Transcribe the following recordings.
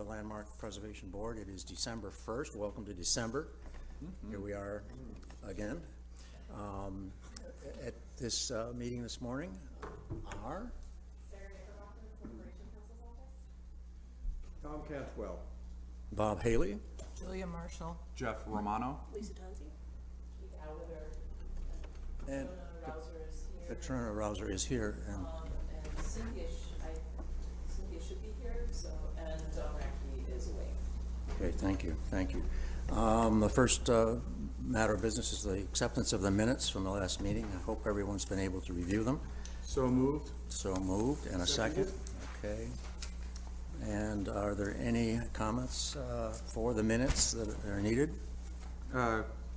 The Landmark Preservation Board. It is December 1st. Welcome to December. Here we are again. At this meeting this morning are Tom Cantwell. Bob Haley, Julia Marshall. Jeff Romano. Lisa Tonzi. Keith Allender. and Rouser is here. Katrina Rouser is here. And And Cynthia should be here, so, and Don Rackey is away. okay, thank you. The first matter of business is the acceptance of the minutes from the last meeting. I hope everyone's been able to review them. So moved. So moved, and a second. Okay. And are there any comments for the minutes that are needed?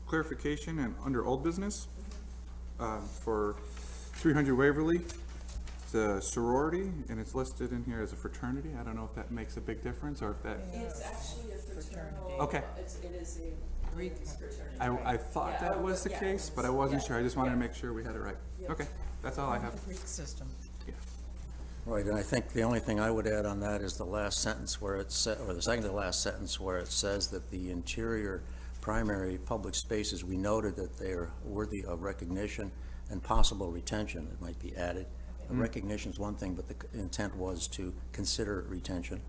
Clarification and under old business, for 300 Waverly, it's a sorority and it's listed in here as a fraternity. I don't know if that makes a big difference or if that, It's actually a fraternal. Okay. It is a Greek fraternity. I thought Yeah, that was the yeah, case, but I wasn't yeah, sure. I just wanted to yeah. make sure we had it right. Yeah. Okay, that's all I have. Greek system. Yeah. Right, and I think the only thing I would add on that is the last sentence where it said, or the second to the last sentence where it says that the interior primary public spaces, we noted that they are worthy of recognition and possible retention. It might be added. Recognition is one thing, but the intent was to consider retention.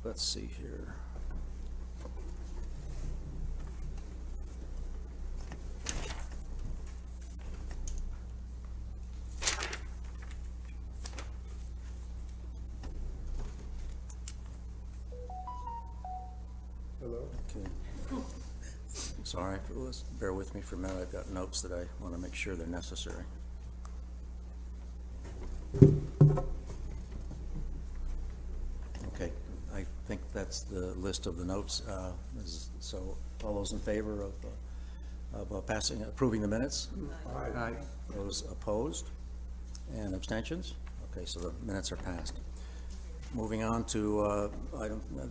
Let's see here. Hello. Okay. Sorry, let's bear with me for a minute. I've got notes that I want to make sure they're necessary. Okay, I think that's the list of the notes. So all those in favor of approving the minutes? Aye. Those opposed and abstentions? Okay, so the minutes are passed. Moving on to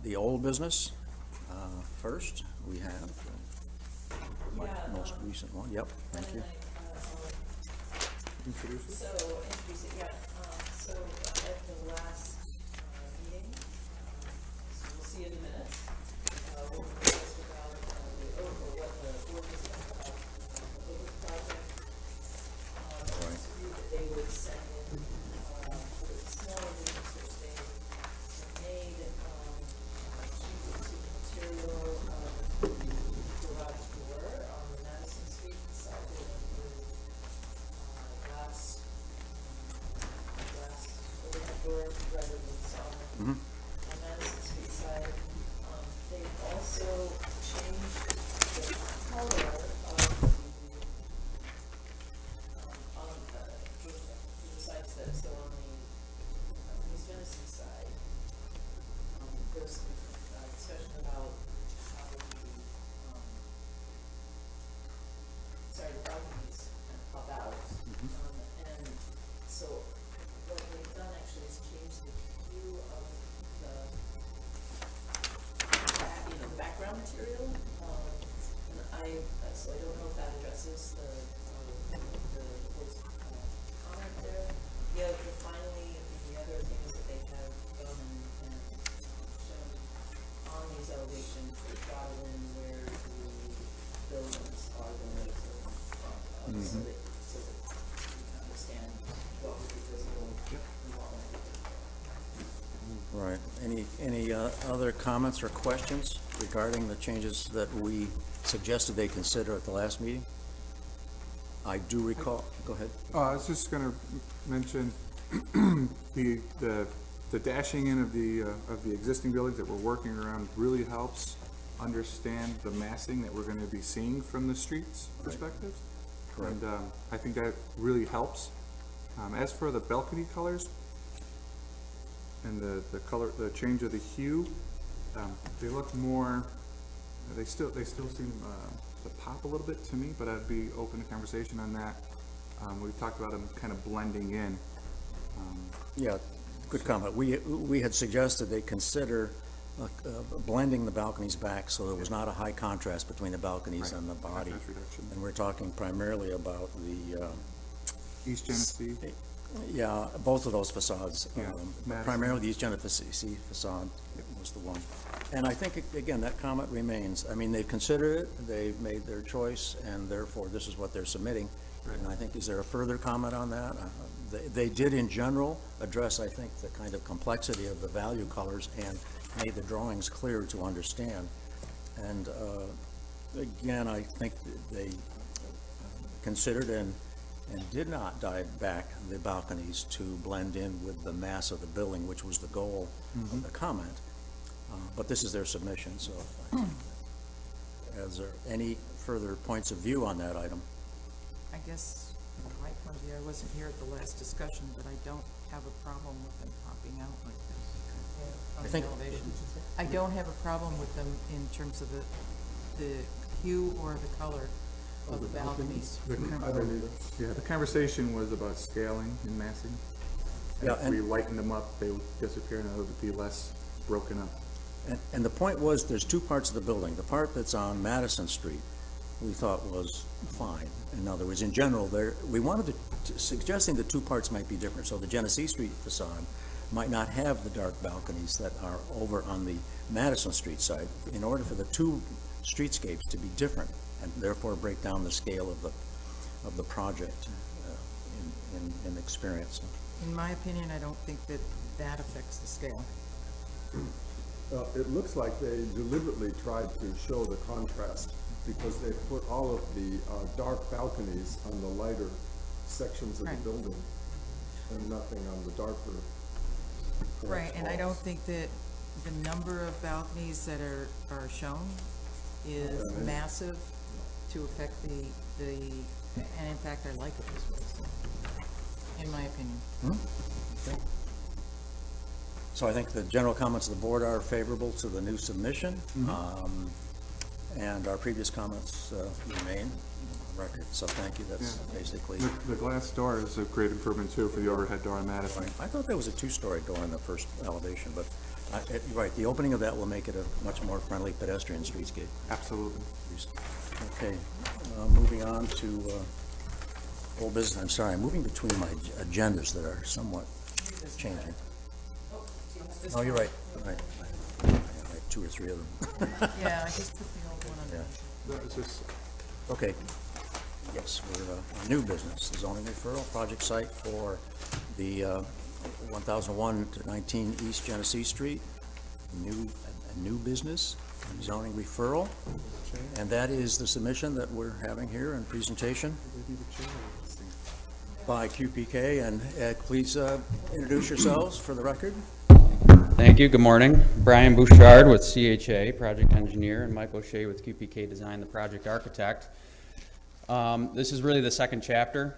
the old business. First, we have my most recent one. Yep, thank you. Introduce it. So, introduce it, yeah, so at the last meeting, so we'll see in a minute, we'll discuss about what the board was about, the Oak project. Right. That they would send in, for the small movements which they have made, cheap material, the garage door on the Madison Street side, they went with, glass overhead door rather than solid. On Madison Street side, they also changed the color of the, on the sides that, so on the East Genesee side, there's some discussion about how the, the balconies pop out. And so what they've done actually is change the hue of the, the background material. And so I don't know if that addresses the board's comment there. Finally, the other thing is that they have gone and shown on these elevations, they brought in where the buildings are going to so that you can understand what would be visible involvement. Right. Any other comments or questions regarding the changes that we suggested they consider at the last meeting? I do recall, go ahead. I was just gonna mention the dashing in of the existing buildings that we're working around really helps understand the massing that we're gonna be seeing from the streets perspective. Correct. And I think that really helps. As for the balcony colors and the color, the change of the hue, they look more, they still seem to pop a little bit to me, but I'd be open to conversation on that. We've talked about them kind of blending in. Yeah, good comment. We had suggested they consider blending the balconies back so there was not a high contrast between the balconies and the body. Contrast reduction. And we're talking primarily about the East Genesee. Yeah, both of those facades. Yeah, Madison. Primarily the East Genesee facade was the one. And I think, again, that comment remains. I mean, they've considered it, they've made their choice, and therefore this is what they're submitting. Right. And I think, is there a further comment on that? They did in general address, I think, the kind of complexity of the value colors and made the drawings clear to understand. And again, I think they considered and did not dive back the balconies to blend in with the mass of the building, which was the goal of the comment. But this is their submission, so is there any further points of view on that item? I guess, from my point of view, I wasn't here at the last discussion, but I don't have a problem with them popping out like this on I the think- elevation. I don't have a problem with them in terms of the hue or the color of the balconies. Yeah, the conversation was about scaling and massing. And Yeah, if we lighten them up, they would disappear and it would be less broken up. And the point was, there's two parts of the building. The part that's on Madison Street, we thought was fine. In other words, in general, we wanted suggesting the two parts might be different. So the Genesee Street facade might not have the dark balconies that are over on the Madison Street side, in order for the two streetscapes to be different, and therefore break down the scale of the project in experience. In my opinion, I don't think that affects the scale. It looks like they deliberately tried to show the contrast because they put all of the dark balconies on the lighter sections of Right. the building and nothing on the darker. Right, and I walls. don't think that the number of balconies that are shown is massive to affect the, and in fact, I like it this way, so, in my opinion. Okay. So I think the general comments of the board are favorable to the new submission, and our previous comments remain on the record. So thank you. That's basically. The glass door is a great improvement too for the overhead door on Madison. I thought there was a two-story door in the first elevation, but you're right. The opening of that will make it a much more friendly pedestrian streetscape. Absolutely. Okay, moving on to old business. I'm sorry, I'm moving between my agendas that are somewhat changing. Oh, you're right. Right. I have two or three of them. Yeah, I just put the old one on Yeah. there. That was just, Okay. Yes, we're on new business, the zoning referral project site for the 1001 to 19 East Genesee Street. A new business, zoning referral. And that is the submission that we're having here in presentation by QPK. And please introduce yourselves for the record. Thank you. Good morning. Brian Bouchard with CHA, project engineer, and Mike O'Shea with QPK Design, the project architect. This is really the second chapter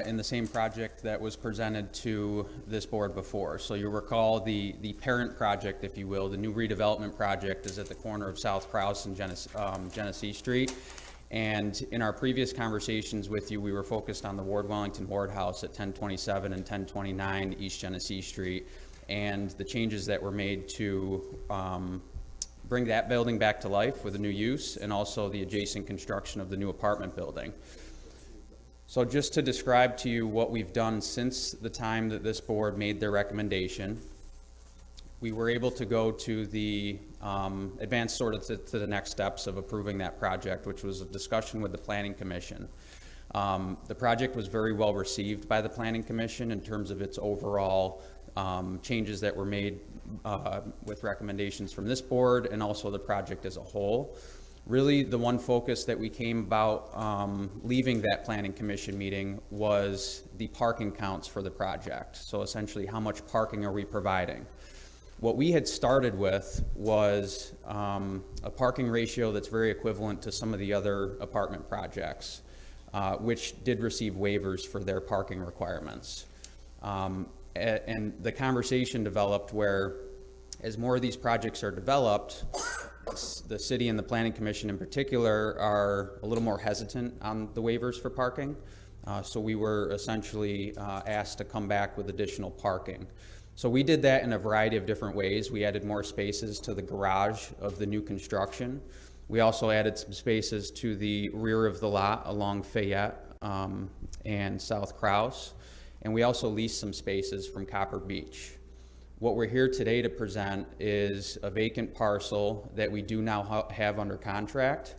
in the same project that was presented to this board before. So you'll recall the parent project, if you will, the new redevelopment project is at the corner of South Krause and Genesee Street. And in our previous conversations with you, we were focused on the Ward Wellington Ward House at 1027 and 1029 East Genesee Street, and the changes that were made to bring that building back to life with a new use, and also the adjacent construction of the new apartment building. So just to describe to you what we've done since the time that this board made their recommendation, we were able to go to the advance sort of to the next steps of approving that project, which was a discussion with the Planning Commission. The project was very well received by the Planning Commission in terms of its overall changes that were made with recommendations from this board, and also the project as a whole. Really, the one focus that we came about leaving that Planning Commission meeting was the parking counts for the project. So essentially, how much parking are we providing? What we had started with was a parking ratio that's very equivalent to some of the other apartment projects, which did receive waivers for their parking requirements. And the conversation developed where, as more of these projects are developed, the city and the Planning Commission in particular are a little more hesitant on the waivers for parking. So we were essentially asked to come back with additional parking. So we did that in a variety of different ways. We added more spaces to the garage of the new construction. We also added some spaces to the rear of the lot along Fayette and South Krause. and we also leased some spaces from Copper Beach. What we're here today to present is a vacant parcel that we do now have under contract,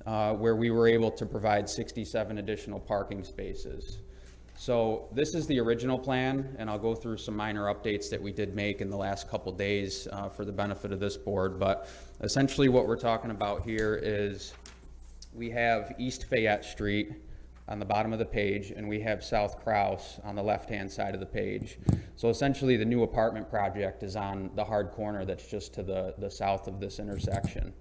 where we were able to provide 67 additional parking spaces. So this is the original plan, and I'll go through some minor updates that we did make in the last couple days for the benefit of this board. But essentially what we're talking about here is we have East Fayette Street on the bottom of the page, and we have South Krause on the left-hand side of the page. So essentially the new apartment project is on the hard corner that's just to the south of this intersection.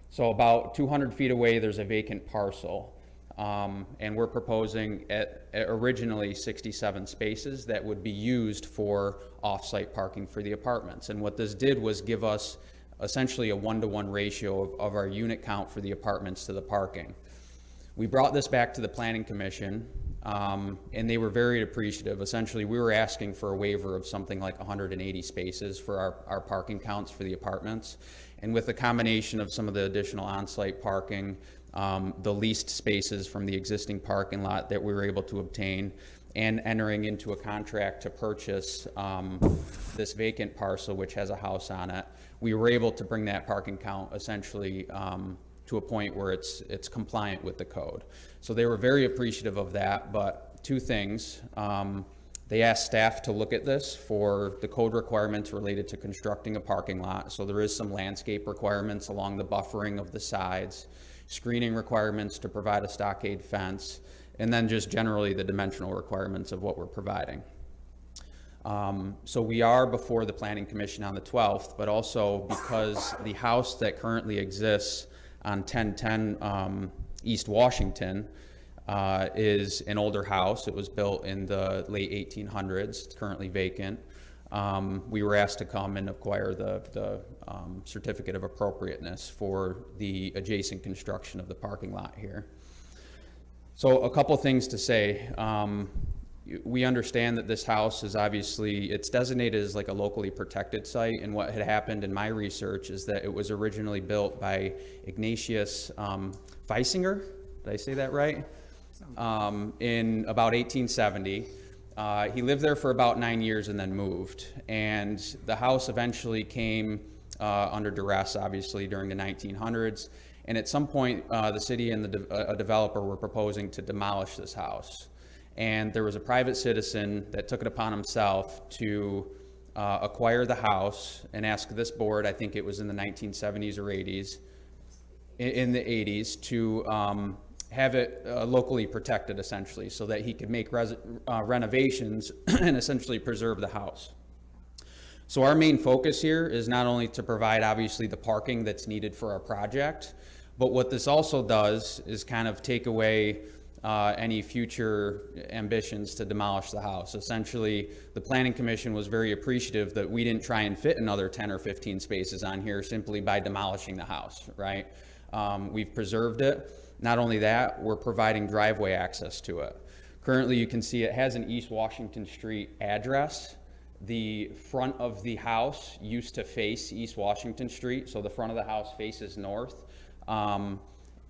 So about 200 feet away, there's a vacant parcel. And we're proposing at originally 67 spaces that would be used for off-site parking for the apartments. And what this did was give us essentially a 1-to-1 ratio of our unit count for the apartments to the parking. We brought this back to the Planning Commission, and they were very appreciative. Essentially, we were asking for a waiver of something like 180 spaces for our parking counts for the apartments. And with the combination of some of the additional on-site parking, the leased spaces from the existing parking lot that we were able to obtain, and entering into a contract to purchase this vacant parcel, which has a house on it, we were able to bring that parking count essentially to a point where it's compliant with the code. So they were very appreciative of that, but two things. They asked staff to look at this for the code requirements related to constructing a parking lot. So there is some landscape requirements along the buffering of the sides, screening requirements to provide a stockade fence, and then just generally the dimensional requirements of what we're providing. So we are before the Planning Commission on the 12th, but also because the house that currently exists on 1010 East Washington is an older house. It was built in the late 1800s. It's currently vacant. We were asked to come and acquire the certificate of appropriateness for the adjacent construction of the parking lot here. So a couple things to say. We understand that this house is obviously, it's designated as like a locally protected site, and what had happened in my research is that it was originally built by Ignatius Feisinger, did I say that right? In about 1870. He lived there for about 9 years and then moved, and the house eventually came under duress, obviously, during the 1900s, and at some point the city and a developer were proposing to demolish this house. And there was a private citizen that took it upon himself to acquire the house and ask this board, I think it was in the 1970s or 80s, in the 80s, to have it locally protected, essentially, so that he could make renovations and essentially preserve the house. So our main focus here is not only to provide, obviously, the parking that's needed for our project, but what this also does is kind of take away any future ambitions to demolish the house. Essentially, the Planning Commission was very appreciative that we didn't try and fit another 10 or 15 spaces on here simply by demolishing the house, right? We've preserved it. Not only that, we're providing driveway access to it. Currently, you can see it has an East Washington Street address. The front of the house used to face East Washington Street, so the front of the house faces north.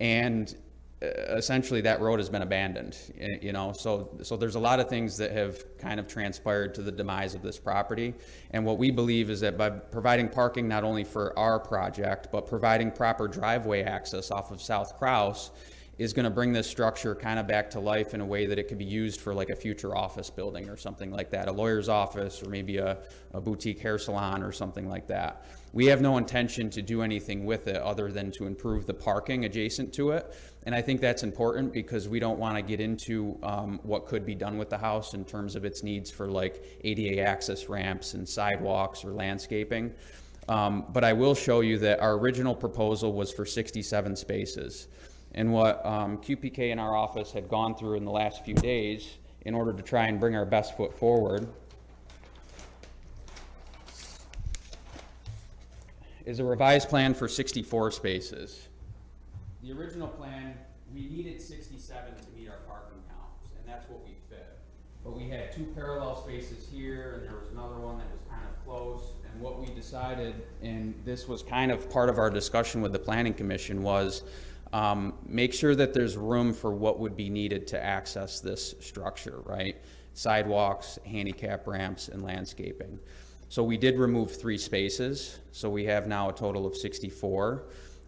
And essentially that road has been abandoned, you know, so there's a lot of things that have kind of transpired to the demise of this property. And what we believe is that by providing parking not only for our project, but providing proper driveway access off of South Krause is going to bring this structure kind of back to life in a way that it could be used for like a future office building or something like that, a lawyer's office, or maybe a boutique hair salon or something like that. We have no intention to do anything with it other than to improve the parking adjacent to it. And I think that's important because we don't want to get into what could be done with the house in terms of its needs for like ADA access ramps and sidewalks or landscaping. But I will show you that our original proposal was for 67 spaces. And what QPK in our office had gone through in the last few days in order to try and bring our best foot forward is a revised plan for 64 spaces. The original plan, we needed 67 to meet our parking counts, and that's what we fit. But we had 2 parallel spaces here, and there was another one that was kind of close. And what we decided, and this was kind of part of our discussion with the Planning Commission, was make sure that there's room for what would be needed to access this structure, right? sidewalks, handicap ramps, and landscaping. So we did remove 3 spaces, so we have now a total of 64.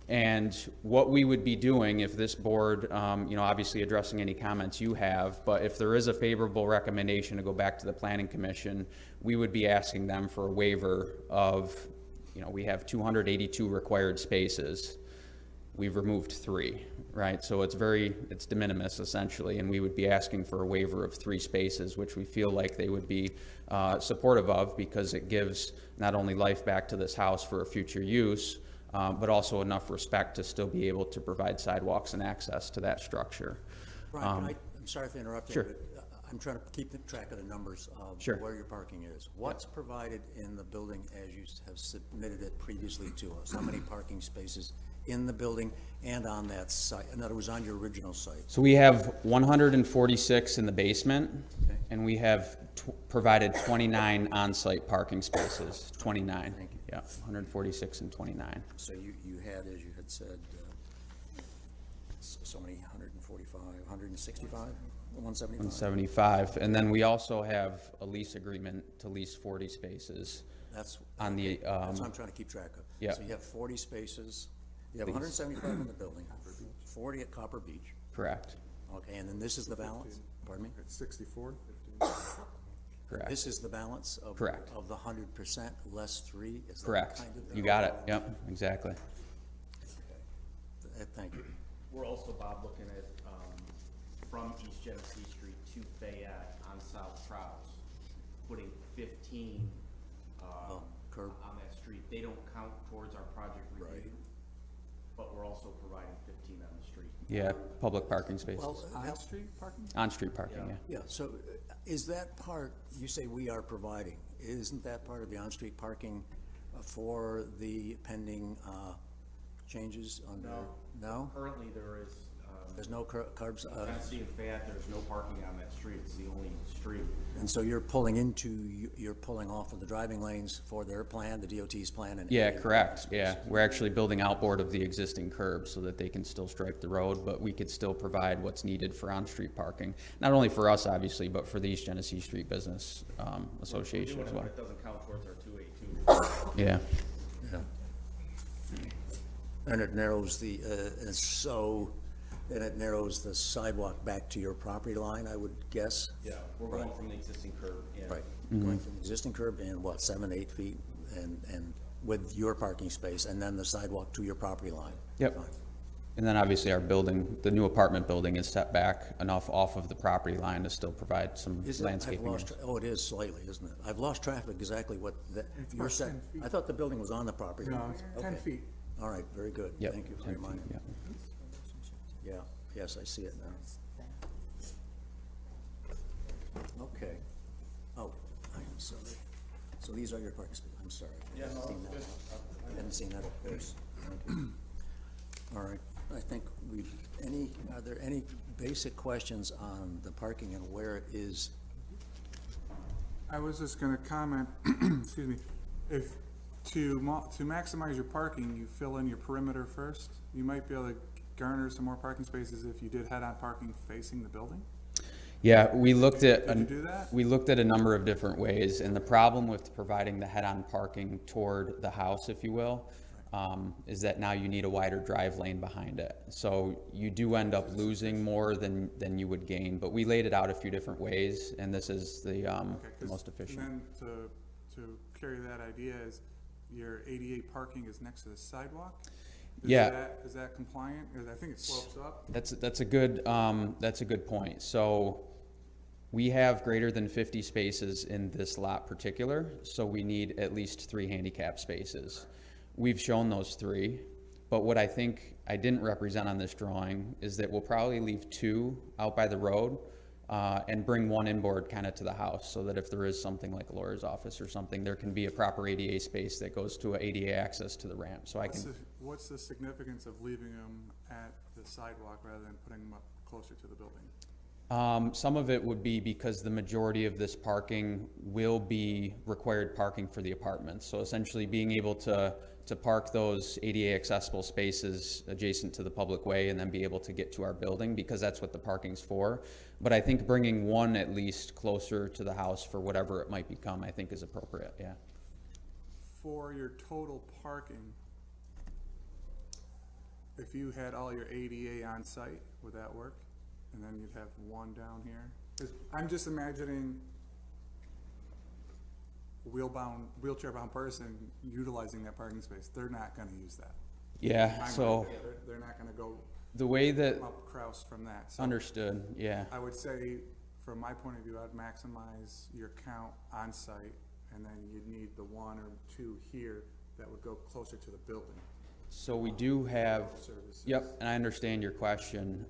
And what we would be doing if this board, you know, obviously addressing any comments you have, but if there is a favorable recommendation to go back to the Planning Commission, we would be asking them for a waiver of, you know, we have 282 required spaces. We've removed 3, right? So it's de minimis essentially, and we would be asking for a waiver of 3 spaces, which we feel like they would be supportive of, because it gives not only life back to this house for a future use, but also enough respect to still be able to provide sidewalks and access to that structure. Brian, I'm sorry for interrupting, Sure. but I'm trying to keep track of the numbers of Sure. where your parking is. What's provided in the building as you have submitted it previously to us? How many parking spaces in the building and on that site? In other words, on your original site? So we have 146 in the basement, Okay. and we have provided 29 on-site parking spaces, 29. Thank you. Yeah, 146 and 29. So you had, as you had said, so many, 145, 165, 175? 175, and then we also have a lease agreement to lease 40 spaces That's, on the, that's what I'm trying to keep track of. yeah. So you have 40 spaces, you have 175 in the building, 40 at Copper Beach. correct, Okay, and then this is the balance? Pardon me? It's 64? correct, This is the balance of? Correct. Of the 100% less 3? Is that correct. kind of the- You got it, yep, exactly. Thank you. We're also, Bob, looking at, from East Genesee Street to Fayette on South Prowse, putting 15, curb. on that street. They don't count towards our project review, but we're also providing 15 on the street. Yeah, public parking spaces, Well, On-street parking? on-street parking, yeah. yeah, so is that part, you say we are providing, isn't that part of the on-street parking for the pending changes under? No? Currently, there is, There's no curbs? Genesee and Fayette, there's no parking on that street. It's the only street. And so you're pulling off of the driving lanes for their plan, the DOT's plan? And Yeah, adding correct, parking yeah. spaces? We're actually building outboard of the existing curb so that they can still stripe the road, but we could still provide what's needed for on-street parking. Not only for us, obviously, but for the East Genesee Street Business Association Doing as it, well. but it doesn't count towards our 282. Yeah, Yeah. And it narrows the, and so, then it narrows the sidewalk back to your property line, I would guess? Yeah, we're going from the existing curb in. Right, going from the existing curb in what, 7, 8 feet, and with your parking space, and then the sidewalk to your property line? Yep. Fine. and then obviously our building, the new apartment building is set back enough off of the property line to still provide some Is it, I've landscaping. lost, oh, it is slightly, isn't it? I've lost track of exactly what, It's you're about set, 10 feet. I thought the building was on the property. No, it's 10 Okay. feet. All right, very good, Yep, thank you for 10 feet, reminding me. yep. Yeah, yes, I see it now. Okay. Oh, I am sorry. So these are your parking spaces, I'm sorry. I hadn't seen that. I hadn't seen that, of course. Thank you. All right, I think are there any basic questions on the parking and where it is? I was just gonna comment, excuse me, if, to maximize your parking, you fill in your perimeter first, you might be able to garner some more parking spaces if you did head-on parking facing the building. Yeah, we looked at, Did you do that? we looked at a number of different ways, and the problem with providing the head-on parking toward the house, if you will, is that now you need a wider drive lane behind it. So you do end up losing more than you would gain, but we laid it out a few different ways, and this is the Okay, 'cause- most efficient. And then to carry that idea is, your ADA parking is next to the sidewalk? Yeah. Is that compliant? 'Cause I think it slopes up. That's a good point. So we have greater than 50 spaces in this lot particular, so we need at least 3 handicap spaces. We've shown those 3, but what I think I didn't represent on this drawing is that we'll probably leave 2 out by the road and bring 1 inboard kind of to the house, so that if there is something like a lawyer's office or something, there can be a proper ADA space that goes to a ADA access to the ramp, so I can. What's the significance of leaving them at the sidewalk rather than putting them up closer to the building? Some of it would be because the majority of this parking will be required parking for the apartments. So essentially being able to park those ADA accessible spaces adjacent to the public way and then be able to get to our building, because that's what the parking's for. But I think bringing one at least closer to the house for whatever it might become, I think is appropriate, yeah. For your total parking, if you had all your ADA on site, would that work? And then you'd have one down here? 'Cause I'm just imagining a wheelchair-bound person utilizing that parking space. They're not gonna use that. Yeah, so They're not gonna go the way that, up Kraus from that. So understood, yeah. I would say, from my point of view, I'd maximize your count on site, and then you'd need the one or two here that would go closer to the building. So we do have, Services. yep, and I understand your question.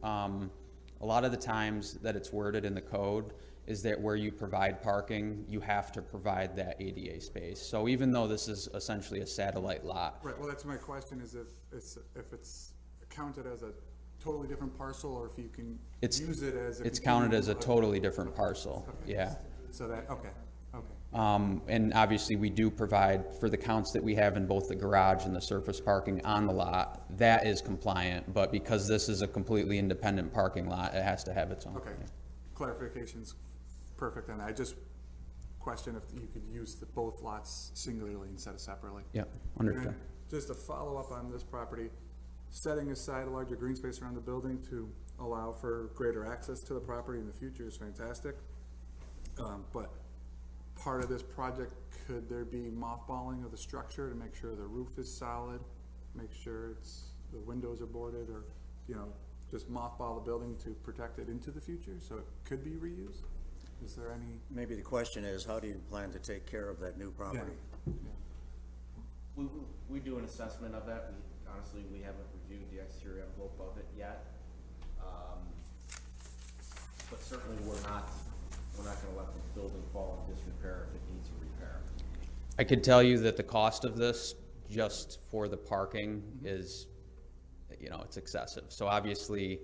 A lot of the times that it's worded in the code is that where you provide parking, you have to provide that ADA space. So even though this is essentially a satellite lot, Right, well, that's my question, is if it's counted as a totally different parcel, or if you can It's- use it as a. it's counted as a continuum totally different parcel, Okay. yeah. So that, okay. And obviously, we do provide, for the counts that we have in both the garage and the surface parking on the lot, that is compliant, but because this is a completely independent parking lot, it has to have its own. Okay, clarification's perfect, and I just question if you could use both lots singularly instead of separately. Yeah, And understood. then, just to follow up on this property, setting aside a larger green space around the building to allow for greater access to the property in the future is fantastic. But part of this project, could there be mothballing of the structure to make sure the roof is solid, make sure the windows are boarded, or, just mothball the building to protect it into the future so it could be reused? Is there any? Maybe the question is, how do you plan to take care of that new property? We do an assessment of that. Honestly, we haven't reviewed the exterior envelope of it yet. But certainly we're not gonna let the building fall in disrepair if it needs a repair. I could tell you that the cost of this, just for the parking, is, it's excessive. So obviously,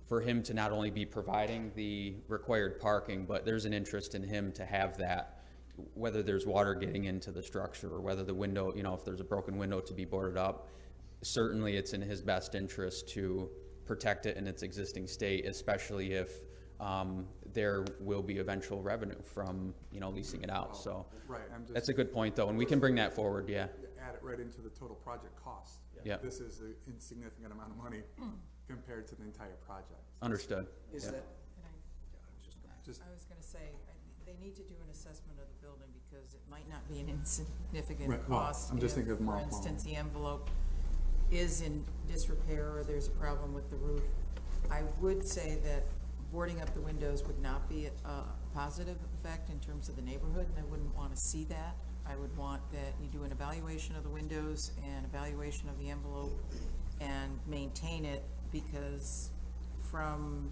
for him to not only be providing the required parking, but there's an interest in him to have that, whether there's water getting into the structure or whether the window, if there's a broken window, to be boarded up. Certainly, it's in his best interest to protect it in its existing state, especially if there will be eventual revenue from, leasing it out. So Right, I'm just. that's a good point, though, and we can bring that forward, yeah. Add it right into the total project cost. Yeah. This is an insignificant amount of money compared to the entire project. Understood. Is Yeah. that, Just, I was gonna say, they need to do an assessment of the building because it might not be an insignificant Right, well, cost. I'm just thinking of if, for mothballing. instance, the envelope is in disrepair or there's a problem with the roof. I would say that boarding up the windows would not be a positive effect in terms of the neighborhood, and I wouldn't want to see that. I would want that you do an evaluation of the windows and evaluation of the envelope and maintain it, because from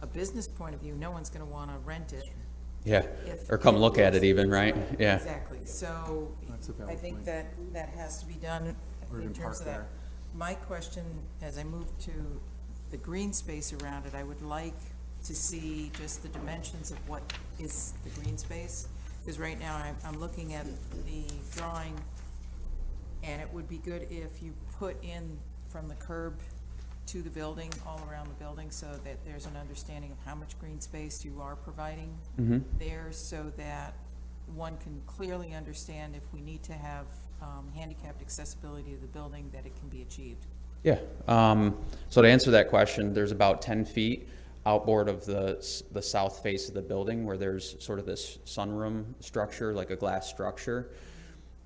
a business point of view, no one's gonna wanna rent it. Yeah, if or come look at it looks- even, right? Yeah. Exactly, so That's a valid I think point. that has to be done Or in even terms of park that. there. My question, as I move to the green space around it, I would like to see just the dimensions of what is the green space. Because right now, I'm looking at the drawing, and it would be good if you put in from the curb to the building, all around the building, so that there's an understanding of how much green space you are providing there, so that one can clearly understand if we need to have handicapped accessibility to the building, that it can be achieved. Yeah, so to answer that question, there's about 10 feet outboard of the south face of the building where there's sort of this sunroom structure, like a glass structure.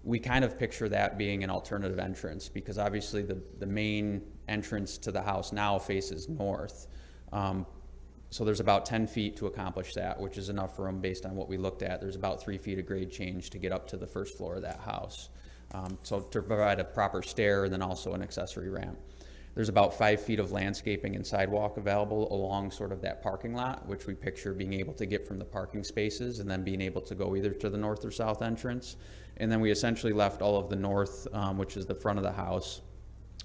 We kind of picture that being an alternative entrance, because obviously the main entrance to the house now faces north. So there's about 10 feet to accomplish that, which is enough room based on what we looked at. There's about 3 feet of grade change to get up to the first floor of that house. So to provide a proper stair and then also an accessory ramp. There's about 5 feet of landscaping and sidewalk available along sort of that parking lot, which we picture being able to get from the parking spaces and then being able to go either to the north or south entrance. And then we essentially left all of the north, which is the front of the house,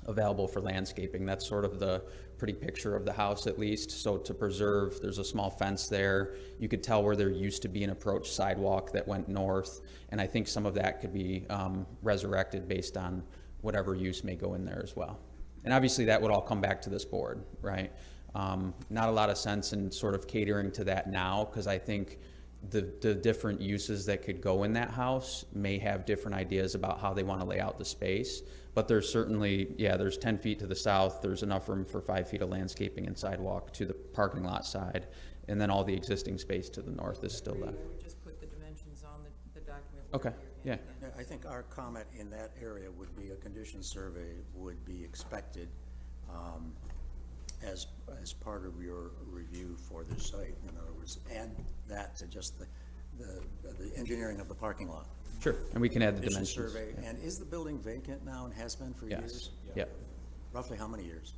available for landscaping. That's sort of the pretty picture of the house, at least. So to preserve, there's a small fence there. You could tell where there used to be an approach sidewalk that went north, and I think some of that could be resurrected based on whatever use may go in there as well. And obviously that would all come back to this board, right? Not a lot of sense in sort of catering to that now, because I think the different uses that could go in that house may have different ideas about how they want to lay out the space. But there's certainly, yeah, there's 10 feet to the south, there's enough room for 5 feet of landscaping and sidewalk to the parking lot side, and then all the existing space to the north is still left. I would just put the dimensions on the document. Okay, yeah. Yeah, I think our comment in that area would be a condition survey would be expected as part of your review for the site. In other words, add that to just the engineering of the parking lot. Sure, and we can add the Condition dimensions. survey, and is the building vacant now and has been for Yes, years? yep. Roughly how many years?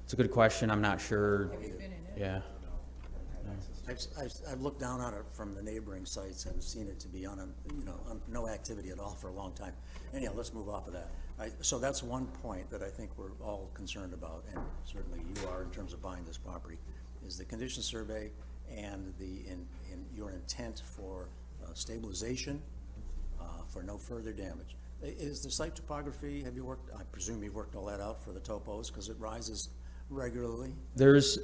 It's a good question, I'm not sure. Have you been in it? Yeah, I've looked down on it from the neighboring sites and seen it to be on no activity at all for a long time. Anyhow, let's move off of that. So that's one point that I think we're all concerned about, and certainly you are in terms of buying this property, is the condition survey and in your intent for stabilization, for no further damage. Is the site topography, have you worked, I presume you've worked all that out for the topos, because it rises regularly? there's,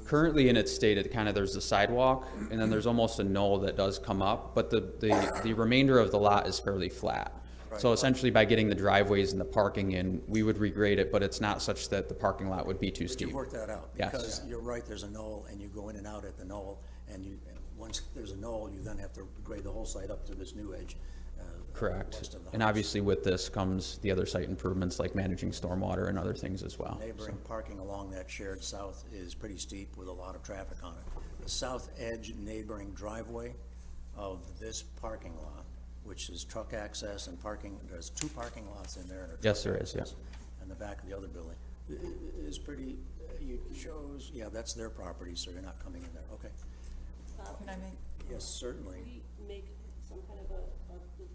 currently in its state, it kind of, there's the sidewalk, and then there's almost a knoll that does come up, but the remainder of the lot is fairly flat. So essentially, by getting the driveways and the parking in, we would regrade it, but it's not such that the parking lot would be too But steep. you've worked that out? Yes. Because you're right, there's a knoll, and you go in and out at the knoll, and once there's a knoll, you then have to grade the whole site up to this new edge. Correct. West of the And house. obviously with this comes the other site improvements like managing stormwater and other things as well. Neighboring parking along that shared south is pretty steep with a lot of traffic on it. The south edge neighboring driveway of this parking lot, which is truck access and parking, there's 2 parking lots in there. And a Yes, truck there is, yeah. access, and the back of the other building is pretty, it shows, yeah, that's their property, so you're not coming in there, okay. Can I make, Yes, certainly. We make some kind of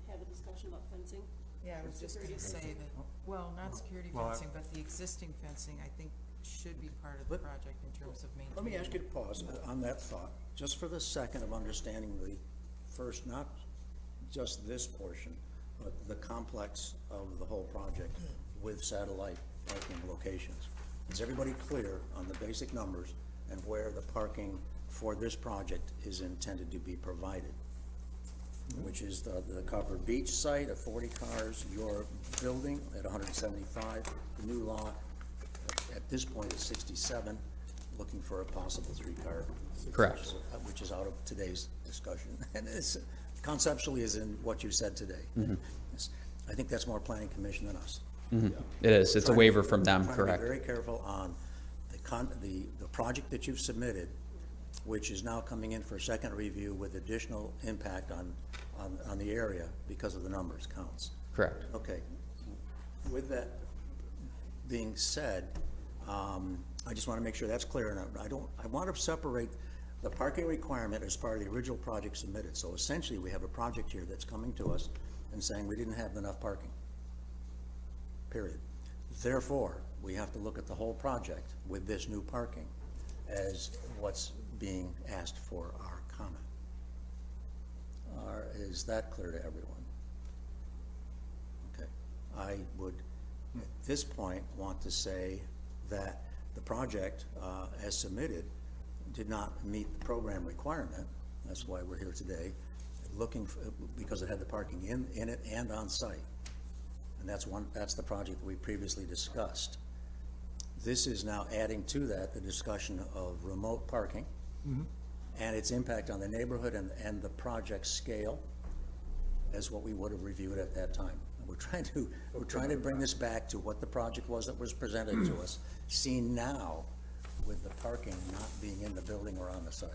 have a discussion about fencing. yeah, I was just gonna say that, well, not security Well, fencing, but the existing fencing, I think, should be part of the project in terms of maintaining. Let me ask you to pause on that thought, just for the second of understanding the first, not just this portion, but the complex of the whole project with satellite parking locations. Is everybody clear on the basic numbers and where the parking for this project is intended to be provided? Which is the Copper Beach site at 40 cars, your building at 175, the new lot at this point is 67, looking for a possible 3-car. Correct. Which is out of today's discussion, and it's conceptually is in what you said today. Yes. I think that's more planning commission than us. It is, it's a waiver from them, Trying to be correct. very careful on the project that you've submitted, which is now coming in for second review with additional impact on the area because of the numbers counts. Correct. Okay. With that being said, I just want to make sure that's clear, and I want to separate the parking requirement as part of the original project submitted. So essentially, we have a project here that's coming to us and saying we didn't have enough parking, period. Therefore, we have to look at the whole project with this new parking as what's being asked for our comment. Is that clear to everyone? Okay. I would, at this point, want to say that the project, as submitted, did not meet the program requirement. That's why we're here today, looking for, because it had the parking in it and on site. And that's the project that we previously discussed. This is now adding to that the discussion of remote parking and its impact on the neighborhood and the project scale as what we would have reviewed at that time. And we're trying to bring this back to what the project was that was presented to us, seen now with the parking not being in the building or on the site.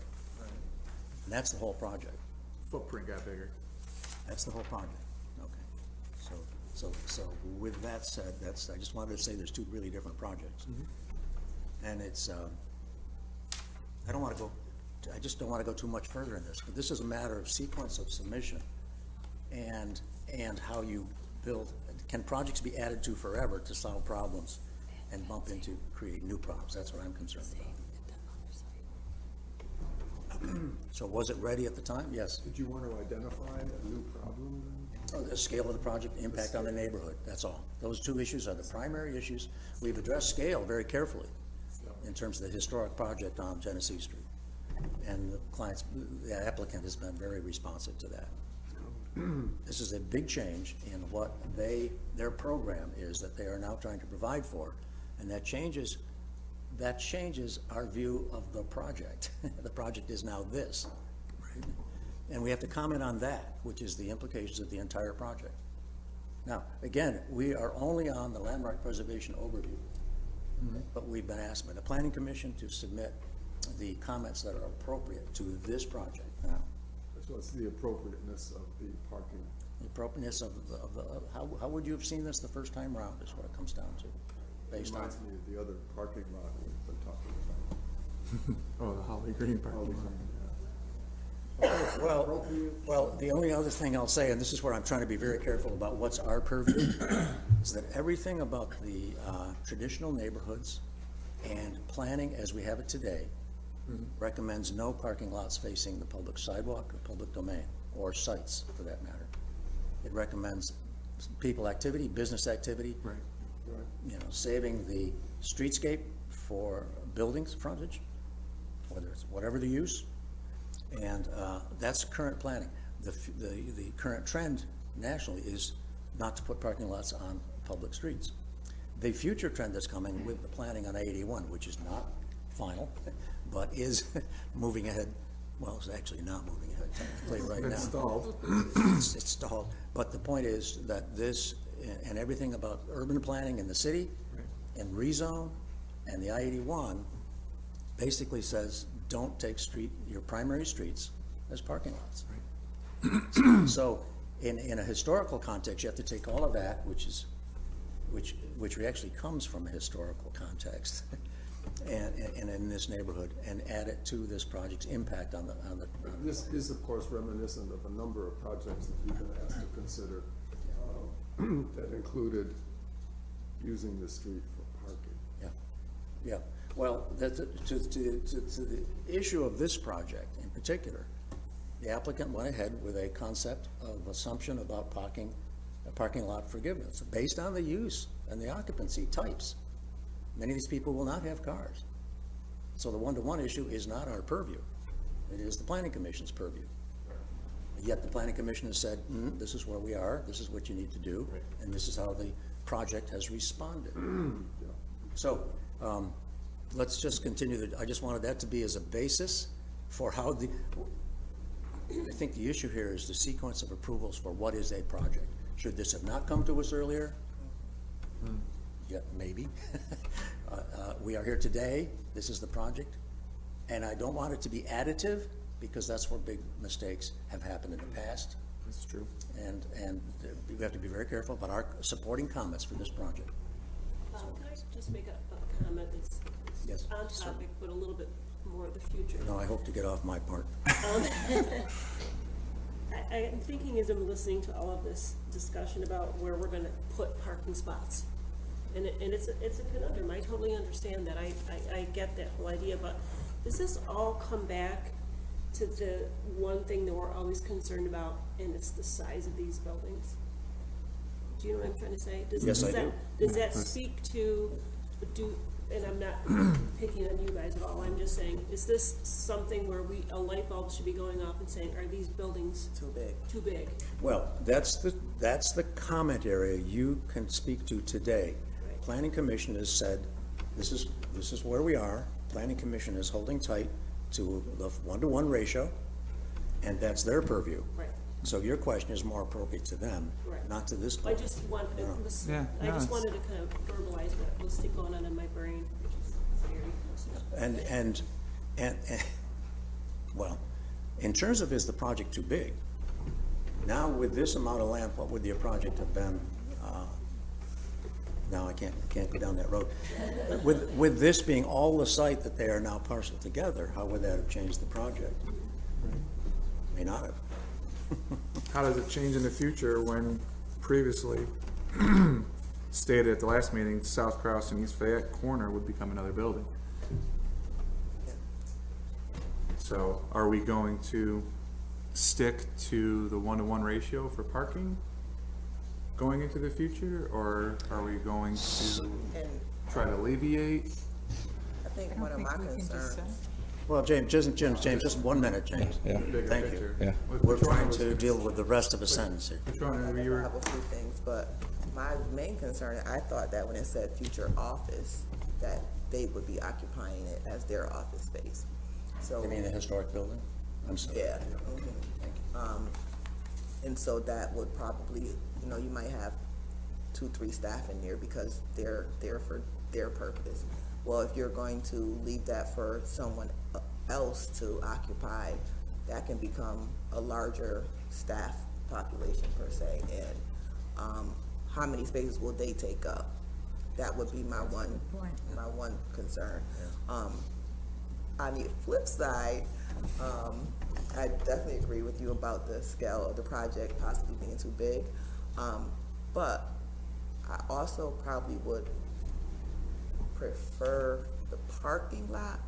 And that's the whole project. Footprint got bigger. That's the whole project. Okay. So with that said, I just wanted to say there's 2 really different projects. And it's, I just don't want to go too much further in this, but this is a matter of sequence of submission and how you can projects be added to forever to solve problems and bump into, create new problems? That's what I'm concerned about. So was it ready at the time? Yes. Did you want to identify a new problem then? Oh, the scale of the project, the impact on the neighborhood, that's all. Those two issues are the primary issues. We've addressed scale very carefully in terms of the historic project on Genesee Street. And the applicant has been very responsive to that. This is a big change in what their program is that they are now trying to provide for, and that changes our view of the project. The project is now this. And we have to comment on that, which is the implications of the entire project. Now, again, we are only on the landmark preservation overview, but we've been asked by the Planning Commission to submit the comments that are appropriate to this project now. So it's the appropriateness of the parking. The appropriateness of how would you have seen this the first time round is what it comes down to, based on. Reminds me of the other parking lot we've been talking about. Oh, the Holly Green parking lot. Well, the only other thing I'll say, and this is where I'm trying to be very careful about what's our purview, is that everything about the traditional neighborhoods and planning as we have it today recommends no parking lots facing the public sidewalk or public domain, or sites for that matter. It recommends people activity, business activity. Right. You know, saving the streetscape for buildings frontage, whether it's whatever the use. And that's current planning. The current trend nationally is not to put parking lots on public streets. The future trend that's coming with the planning on I-81, which is not final, but is moving ahead. Well, it's actually not moving ahead technically right now. It's stalled. It's stalled. But the point is that this and everything about urban planning in the city and rezone and the I-81 basically says don't take your primary streets as parking lots. So in a historical context, you have to take all of that, which actually comes from a historical context, and in this neighborhood, and add it to this project's impact on the. This is, of course, reminiscent of a number of projects that we've been asked to consider that included using the street for parking. Yeah. Well, to the issue of this project in particular, the applicant went ahead with a concept of assumption about parking lot forgiveness based on the use and the occupancy types. Many of these people will not have cars. So the one-to-one issue is not our purview. It is the Planning Commission's purview. Yet the Planning Commission has said, this is where we are, this is what you need to do, and this is how the project has responded. So let's just continue. I just wanted that to be as a basis for how I think the issue here is the sequence of approvals for what is a project. Should this have not come to us earlier? Yeah, maybe. We are here today. This is the project. And I don't want it to be additive, because that's where big mistakes have happened in the past. That's true. And we have to be very careful about our supporting comments for this project. Can I just make a comment that's Yes, on topic, certainly. but a little bit more of the future? No, I hope to get off my part. I'm thinking as I'm listening to all of this discussion about where we're gonna put parking spots. And it's a conundrum. I totally understand that. I get that whole idea, but does this all come back to the one thing that we're always concerned about, and it's the size of these buildings? Do you know what I'm trying to say? Yes, I do. Does that speak to, and I'm not picking on you guys at all, I'm just saying, is this something where a light bulb should be going off and saying, are these buildings too big? Well, that's the comment area you can speak to today. Right. Planning Commission has said, this is where we are. Planning Commission is holding tight to the 1-to-1 ratio, and that's their purview. Right. So your question is more appropriate to them, Right. not to this I board. just wanted, Yeah. I no, just it's- wanted to kind of verbalize what was going on in my brain, which is very. And well, in terms of is the project too big? Now with this amount of land, what would the project have been? Now I can't go down that road. With this being all the site that they are now parceled together, how would that have changed the project? May not have. How does it change in the future when previously stated at the last meeting, South Cross and East Fayette corner would become another building. So are we going to stick to the 1-to-1 ratio for parking going into the future, or are we going to And try to alleviate? I think I don't one of think my we can just concerns, say. Well, James, just 1 minute, James. Bigger Thank you. picture? Yeah. We're trying to deal with the rest of a sentence here. Which one are I you? have a few things, but my main concern, I thought that when it said future office, that they would be occupying it as their office space. So, You mean the historic building? I'm sorry. yeah. And so that would probably, you know, you might have 2-3 staff in there because they're there for their purpose. Well, if you're going to leave that for someone else to occupy, that can become a larger staff population per se. And how many spaces will they take up? That would be my one concern. On the flip side, I definitely agree with you about the scale of the project possibly being too big. But I also probably would prefer the parking lot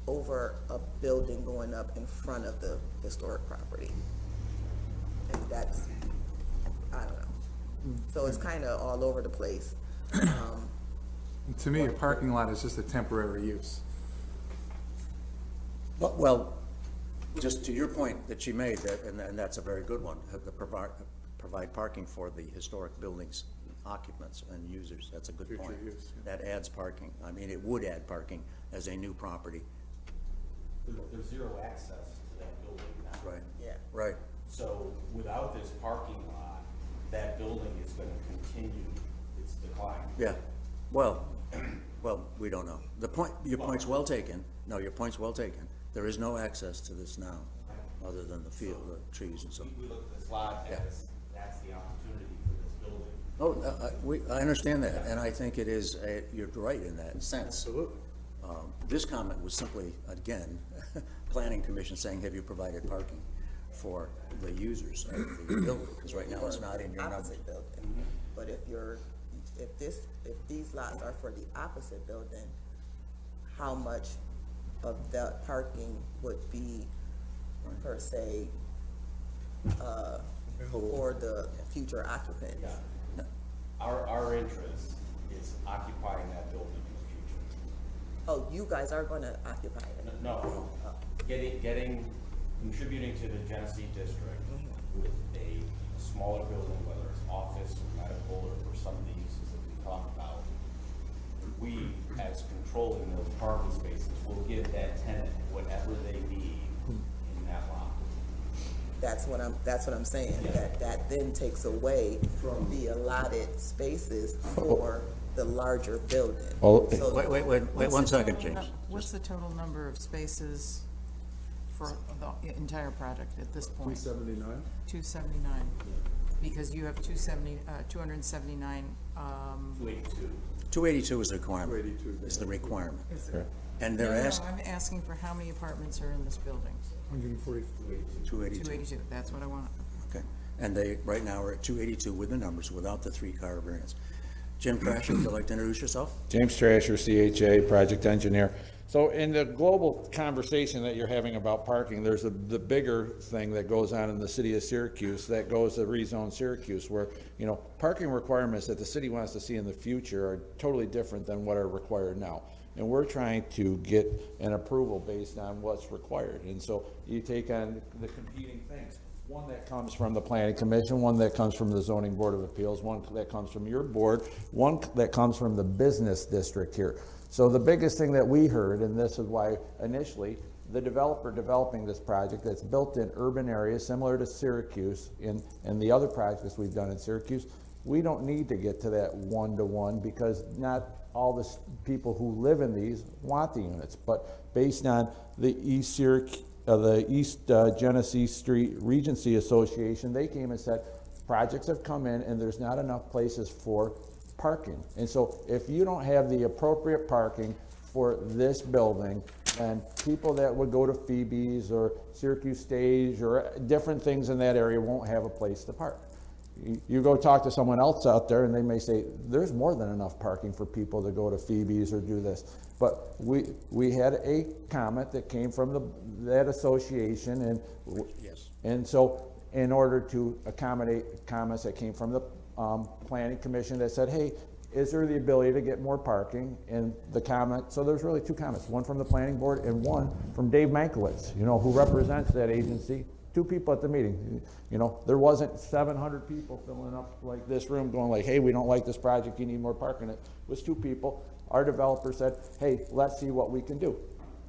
over a building going up in front of the historic property. And that's, I don't know. So it's kind of all over the place. To me, a parking lot is just a temporary use. Well, just to your point that you made, and that's a very good one, the provide parking for the historic buildings occupants and users, that's a good Future point. use, That adds parking, I mean, it would add parking as a new property. There's zero access to that building now. Right. Yeah. Right, So without this parking lot, that building is gonna continue its decline. yeah, well, we don't know. Your point's well taken, no, your point's well taken. There is no access to this now, other than the field, the trees and so. We look at this lot Yeah. as, that's the opportunity for this building. I understand that, and I think it is, you're right in that sense. Absolutely. This comment was simply, again, planning commission saying, have you provided parking for the users of the building? Because right now it's not in your numbers. Opposite building. But if these lots are for the opposite building, how much of that parking would be per se, for the future occupants? Yeah. Our interest is occupying that building in the future. Oh, you guys are gonna occupy it? No, contributing to the Genesee district with a smaller building, whether it's office or medical or for some of the uses that we talk about. We, as controlling those parking spaces, will give that tenant whatever they need in that lot. That's what I'm saying, Yeah. that then takes away the allotted spaces for the larger building. Well, So- Wait, What's one the second, total James. What's the total number of spaces for the entire project at this point? 279? 279, because you have 279, 282. 282 is the requirement. 282. Is the requirement. is there? And No, they're no, asking, I'm asking for how many apartments are in this building? 282, 282, that's what I want. okay. And they, right now, are at 282 with the numbers, without the 3-car variance. Jim Thrasher, would you like to introduce yourself? James Trasher, CHA, project engineer. So in the global conversation that you're having about parking, there's the bigger thing that goes on in the city of Syracuse, that goes to rezone Syracuse, where, you know, parking requirements that the city wants to see in the future are totally different than what are required now. And we're trying to get an approval based on what's required. And so you take on the competing things. One that comes from the planning commission, one that comes from the zoning board of appeals, one that comes from your board, one that comes from the business district here. So the biggest thing that we heard, and this is why initially, the developer developing this project that's built in urban areas similar to Syracuse and the other projects we've done in Syracuse, we don't need to get to that 1-to-1 because not all the people who live in these want the units. But based on the East Genesee Street Regency Association, they came and said, projects have come in and there's not enough places for parking. And so if you don't have the appropriate parking for this building, then people that would go to Phoebe's or Syracuse Stage or different things in that area won't have a place to park. you go talk to someone else out there and they may say, there's more than enough parking for people to go to Phoebe's or do this. But we had a comment that came from that association, and Yes. and so in order to accommodate comments that came from the planning commission that said, hey, is there the ability to get more parking? And the comment, so there's really two comments, one from the planning board and one from Dave Mankiewicz, you know, who represents that agency. Two people at the meeting. You know, there wasn't 700 people filling up like this room going like, hey, we don't like this project, you need more parking. It was two people. Our developer said, hey, let's see what we can do.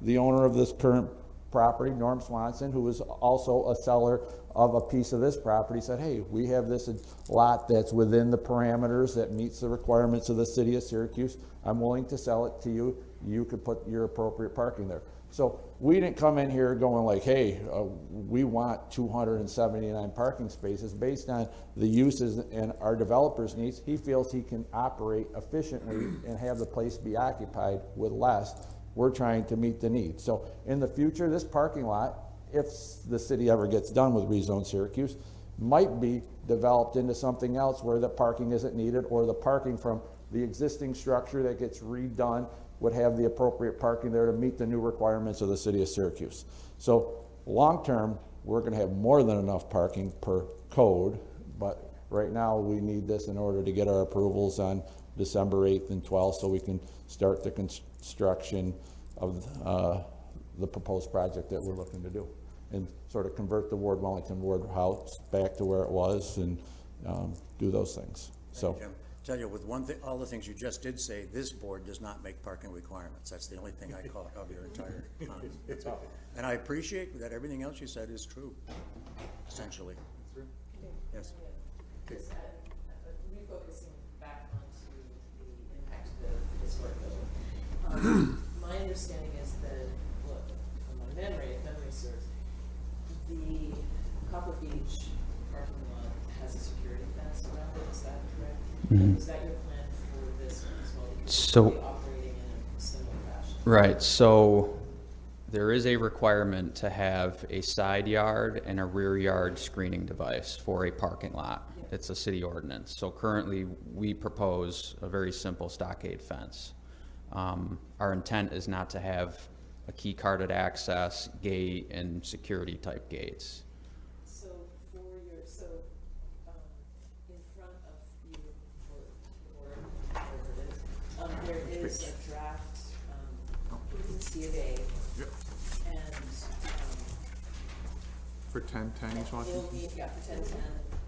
The owner of this current property, Norm Swanson, who was also a seller of a piece of this property, said, hey, we have this lot that's within the parameters that meets the requirements of the city of Syracuse. I'm willing to sell it to you. You could put your appropriate parking there. So we didn't come in here going like, hey, we want 279 parking spaces. Based on the uses and our developer's needs, he feels he can operate efficiently and have the place be occupied with less. We're trying to meet the need. So in the future, this parking lot, if the city ever gets done with Rezone Syracuse, might be developed into something else where the parking isn't needed, or the parking from the existing structure that gets redone would have the appropriate parking there to meet the new requirements of the city of Syracuse. So long-term, we're gonna have more than enough parking per code, but right now we need this in order to get our approvals on December 8th and 12th so we can start the construction of the proposed project that we're looking to do, and sort of convert the Ward Wellington Ward House back to where it was, and do those things. So. Jim, tell you, with one thing, all the things you just did say, this board does not make parking requirements. That's the only thing I caught of your entire comment. That's all. And I appreciate that everything else you said is true, essentially. Yes. Just refocusing back onto the impact of the historic building. My understanding is that, look, from my memory, if memory serves, the Copper Beach parking lot has a security fence around it, is that correct? Is that your plan for this one as well? Because So- you'll be operating in a similar fashion. Right, so there is a requirement to have a side yard and a rear yard screening device for a parking lot. It's a city ordinance. So currently, we propose a very simple stockade fence. Our intent is not to have a key carded access gate and security type gates. So for your, in front of you, or wherever it is, there is a draft, C of A. Yep. And, For 1010 East it'll Washington? be, yeah, for 1010,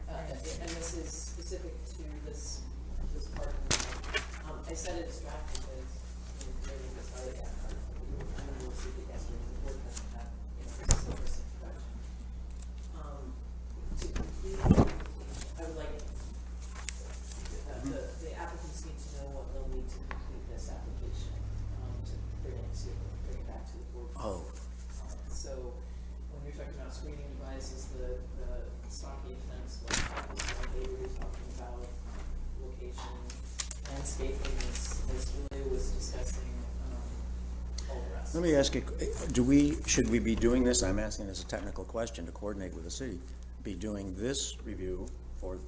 and this is specific to this parking lot. I said it's draft because, really, it's already that part. I'm gonna go see if it gets to the board doesn't have, this is the first introduction. To complete, I would like, the applicants need to know what they'll need to complete this application, to bring it back to the board. Oh. So, when you're talking about screening devices, the stockade fence, what they were talking about, location, landscaping, as Julia was discussing, all the rest. Let me ask you, should we be doing this, I'm asking as a technical question to coordinate with the city, be doing this review for,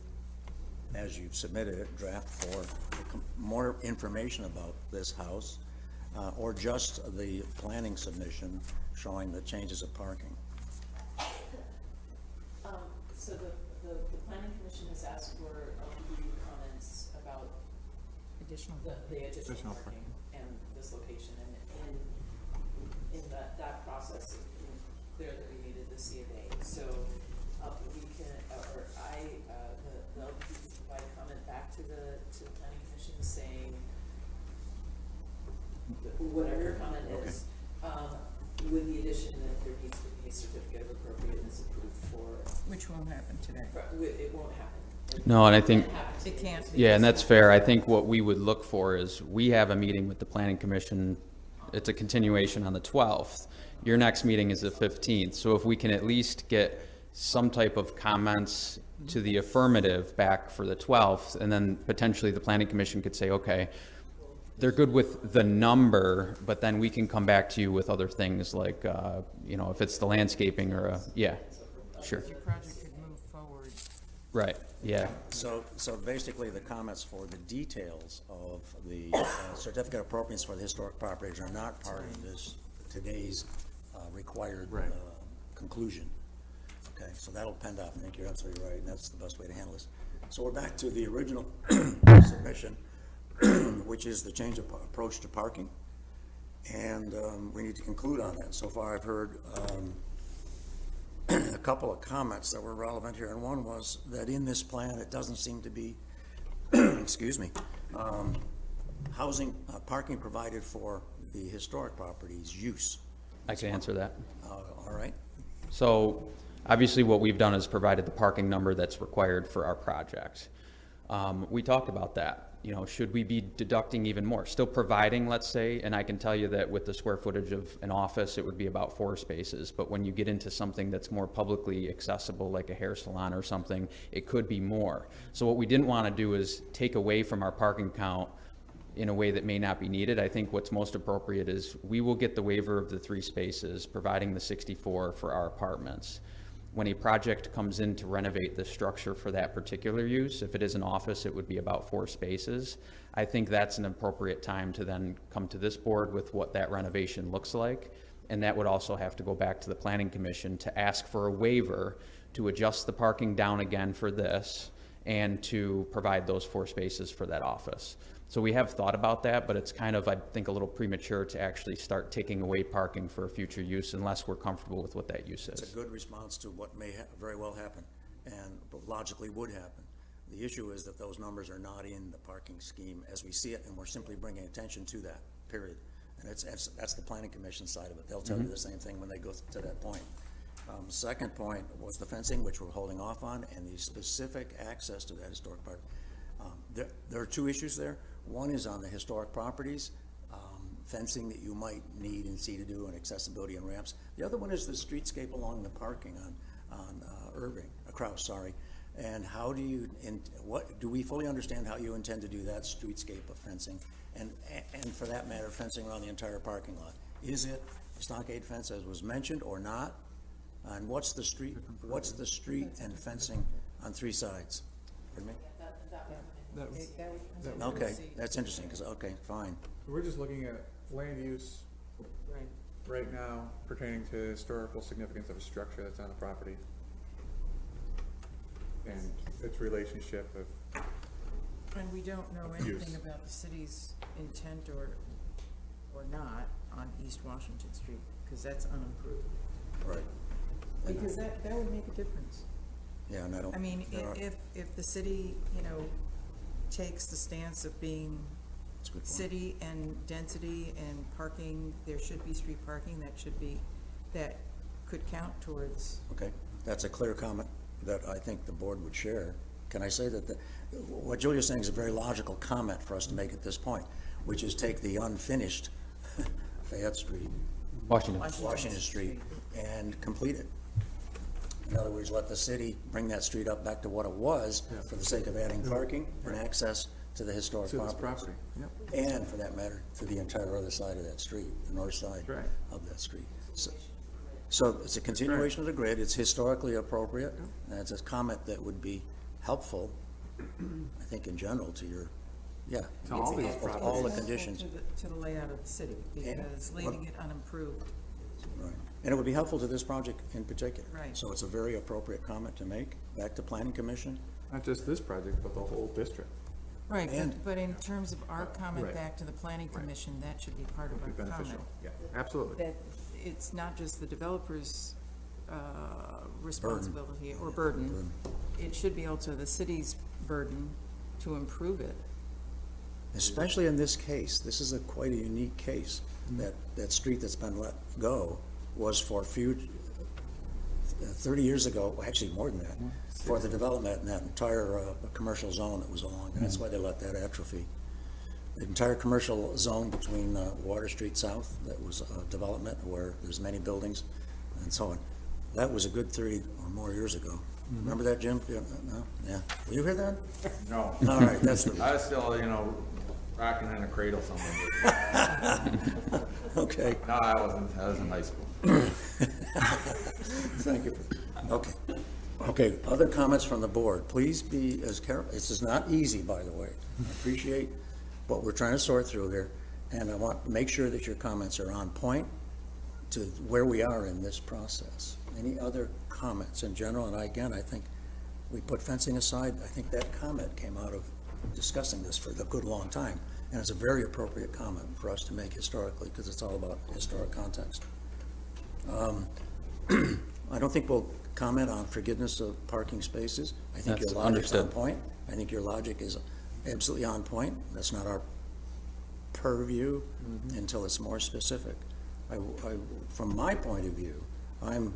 as you've submitted it, draft for more information about this house, or just the planning submission showing the changes of parking? So the planning commission has asked for review comments about Additional. the additional parking and this location, and in that process, it became clear that we needed the C of A. So, we can, or the LPD can provide comment back to the planning commission saying whatever your comment is, with the addition that there needs to be a certificate of appropriateness approved for, Which won't happen today. it won't happen. No, and I think, It can't be. yeah, and that's fair. I think what we would look for is, we have a meeting with the planning commission. It's a continuation on the 12th. Your next meeting is the 15th. So if we can at least get some type of comments to the affirmative back for the 12th, and then potentially the planning commission could say, okay, they're good with the number, but then we can come back to you with other things like, if it's the landscaping or yeah, sure. Your project could move forward. Right. Yeah, So basically, the comments for the details of the certificate of appropriateness for the historic properties are not part of this, today's required conclusion. Okay, so that'll depend on, I think you're absolutely right, and that's the best way to handle this. So we're back to the original submission, which is the change of approach to parking. And we need to conclude on that. So far, I've heard a couple of comments that were relevant here, and one was that in this plan, it doesn't seem to be, excuse me, housing, parking provided for the historic properties use. I can answer that. All right, So obviously what we've done is provided the parking number that's required for our project. We talked about that. You know, should we be deducting even more? Still providing, let's say, and I can tell you that with the square footage of an office, it would be about 4 spaces. But when you get into something that's more publicly accessible, like a hair salon or something, it could be more. So what we didn't want to do is take away from our parking count in a way that may not be needed. I think what's most appropriate is we will get the waiver of the 3 spaces, providing the 64 for our apartments. When a project comes in to renovate the structure for that particular use, if it is an office, it would be about 4 spaces. I think that's an appropriate time to then come to this board with what that renovation looks like. And that would also have to go back to the Planning Commission to ask for a waiver to adjust the parking down again for this and to provide those 4 spaces for that office. So we have thought about that, but it's kind of, I think, a little premature to actually start taking away parking for future use unless we're comfortable with what that use is. it's a good response to what may very well happen, and logically would happen. The issue is that those numbers are not in the parking scheme as we see it, and we're simply bringing attention to that, period. And that's the Planning Commission side of it. They'll tell you the same thing when they go to that point. Second point was the fencing, which we're holding off on, and the specific access to that historic park. There are 2 issues there. One is on the historic properties, fencing that you might need and see to do, and accessibility and ramps. The other one is the streetscape along the parking on Kraus, sorry. And how do you, do we fully understand how you intend to do that streetscape of fencing? And for that matter, fencing around the entire parking lot? Is it a stockade fence as was mentioned or not? And what's the street and fencing on 3 sides? Pardon me? Okay, that's interesting, because, okay, fine. We're just looking at land use right now pertaining to historical significance of a structure that's on a property and its relationship of, And we don't know anything about the city's intent or not on East Washington Street, because that's unimproved. Right. Because that would make a difference. Yeah, and I don't. I mean, there are- if the city, takes the stance of being That's a good point. city and density and parking, there should be street parking, that could count towards. Okay, that's a clear comment that I think the board would share. Can I say that what Julia's saying is a very logical comment for us to make at this point, which is take the unfinished Fayette Street, Washington Street, and complete it. In other words, let the city bring that street up back to what it was for the sake of adding parking and access to the historic to this properties. property. Yep. And for that matter, to the entire other side of that street, the north side Right. of that street. So it's a continuation of the grid, it's historically appropriate, and it's a comment that would be helpful, I think, in general, to your, To all these all properties. the conditions. To the layout of the city, because leaving it unimproved. Right. And it would be helpful to this project in particular. Right. So it's a very appropriate comment to make, back to Planning Commission. Not just this project, but the whole district. Right, And- but in terms of our comment Right. back to the planning commission, that should be part of Would be our comment. beneficial. Yeah, absolutely. That it's not just the developer's responsibility or burden. It should be also the city's burden to improve it. Especially in this case, this is quite a unique case, that street that's been let go was for 30 years ago, well, actually more than that, for the development in that entire commercial zone that was along, and that's why they let that atrophy. The entire commercial zone between Water Street South, that was development where there's many buildings and so on. That was a good 30 or more years ago. Remember that, Jim? Yeah, no? Yeah. Were you here then? No. All right, that's the, I was still, rocking in a cradle somewhere. okay. No, I was in high school. Thank you. Okay. Okay, other comments from the board, please be as careful, this is not easy, by the way. I appreciate what we're trying to sort through here, and I want to make sure that your comments are on point to where we are in this process. Any other comments in general? And again, I think we put fencing aside, I think that comment came out of discussing this for a good long time, and it's a very appropriate comment for us to make historically, because it's all about historic context. I don't think we'll comment on forgiveness of parking spaces. I think your That's logic's on understood. point. I think your logic is absolutely on point. That's not our purview until it's more specific. From my point of view, I'm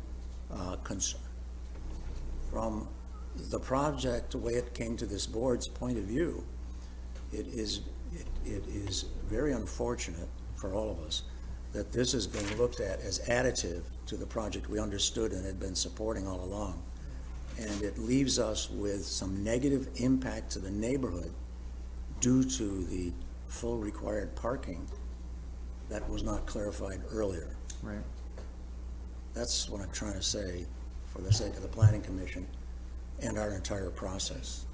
concerned. From the project, the way it came to this board's point of view, it is very unfortunate for all of us that this is being looked at as additive to the project we understood and had been supporting all along. And it leaves us with some negative impact to the neighborhood due to the full required parking that was not clarified earlier. Right. That's what I'm trying to say for the sake of the Planning Commission and our entire process.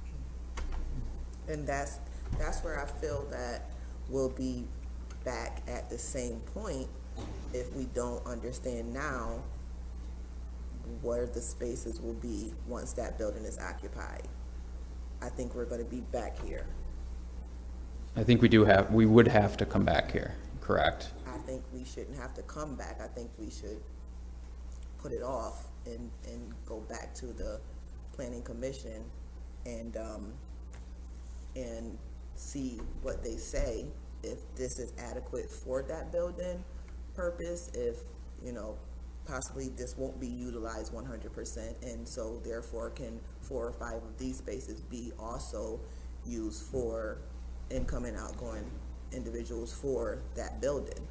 And that's where I feel that we'll be back at the same point if we don't understand now where the spaces will be once that building is occupied. I think we're gonna be back here. I think we would have to come back here, correct? I think we shouldn't have to come back. I think we should put it off and go back to the Planning Commission and see what they say, if this is adequate for that building purpose, if, you know, possibly this won't be utilized 100%, and so therefore can 4 or 5 of these spaces be also used for incoming, outgoing individuals for that building?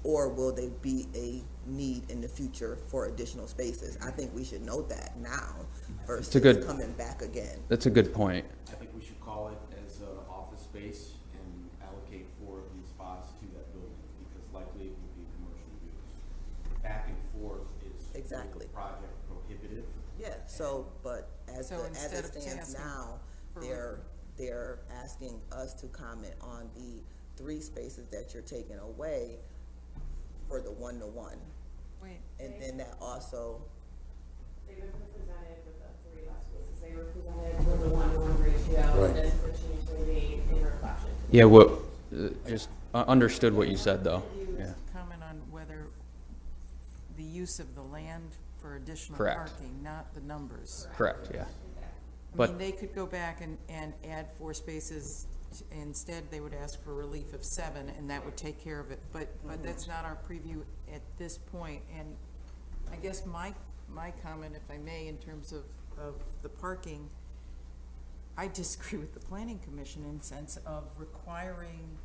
Or will they be a need in the future for additional spaces? I think we should know that now versus coming back again. That's a good point. I think we should call it as an office space and allocate 4 of these spots to that building, because likely it would be commercial use. Back and forth is Exactly. project prohibitive. Yeah, so, but as So it instead of stands asking now, for- they're asking us to comment on the 3 spaces that you're taking away for the 1-to-1. Wait, And then that also, They were presented with the 3 last spaces. They were presented with a 1-to-1 ratio. Right. This is the change they made in reflection. Yeah, what, just understood what you said, though. Yeah. comment on whether the use of the land for additional Correct. parking, not the numbers. Correct, yeah. I But- mean, they could go back and add 4 spaces. Instead, they would ask for relief of 7, and that would take care of it. But that's not our preview at this point. And I guess my comment, if I may, in terms of the parking, I disagree with the Planning Commission in sense of requiring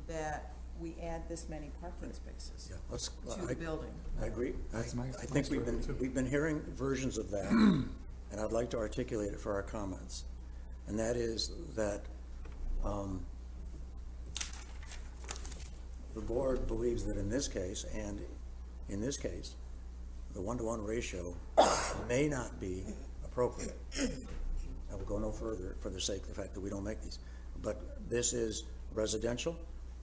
that we add this many parking spaces Yeah, let's, to the building. I agree. That's my I think we've been hearing versions of that, and I'd like to articulate it for our comments. And that is that the board believes that in this case, and in this case, the 1-to-1 ratio may not be appropriate. I will go no further for the sake of the fact that we don't make these. But this is residential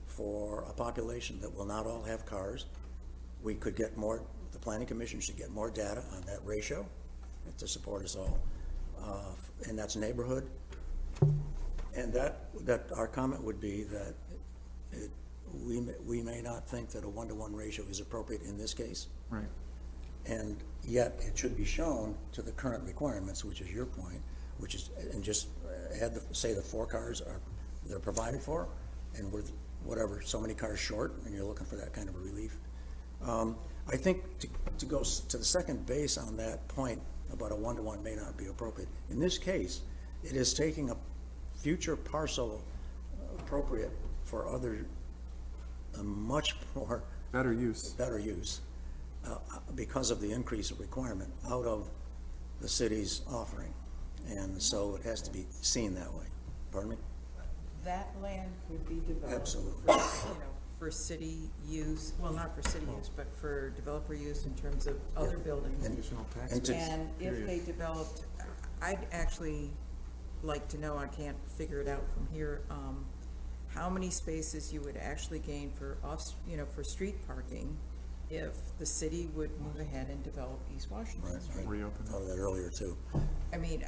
for a population that will not all have cars. We could get more, the Planning Commission should get more data on that ratio to support us all. And that's neighborhood. And that our comment would be that we may not think that a 1-to-1 ratio is appropriate in this case. Right. And yet it should be shown to the current requirements, which is your point, which is, and just add say the 4 cars they're provided for, and we're whatever, so many cars short, and you're looking for that kind of a relief. I think to go to the second base on that point about a 1-to-1 may not be appropriate. In this case, it is taking a future parcel appropriate for other, much more Better use. better use because of the increase of requirement out of the city's offering. And so it has to be seen that way. Pardon me? That land could be developed. Absolutely. For, for city use, well, not for city use, but for developer use in terms of other buildings. Additional tax And to- base. And if they developed, I'd actually like to know, I can't figure it out from here, how many spaces you would actually gain for for street parking if the city would move ahead and develop East Washington Right, Street. right. Reopen. Thought of that earlier too. I mean,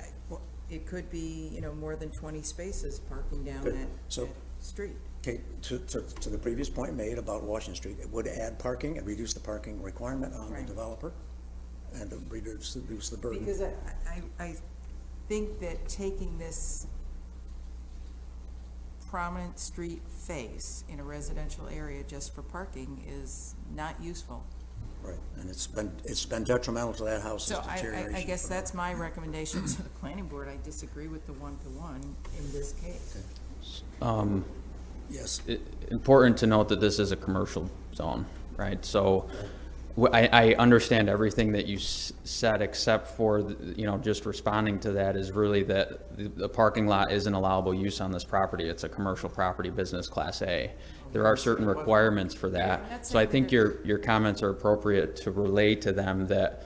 it could be, more than 20 spaces parking down Good. that So- street. Okay, to the previous point made about Washington Street, it would add parking and reduce the parking requirement on the Right. developer and reduce the burden. Because I think that taking this prominent street face in a residential area just for parking is not useful. Right, and it's been detrimental to that house's So deterioration. I guess that's my recommendation to the planning board. I disagree with the one-to-one in this case. Yes, Important to note that this is a commercial zone, right? So I understand everything that you said, except for, just responding to that is really that the parking lot is an allowable use on this property. It's a commercial property, business class A. There are certain requirements for that. So I think your comments are appropriate to relay to them that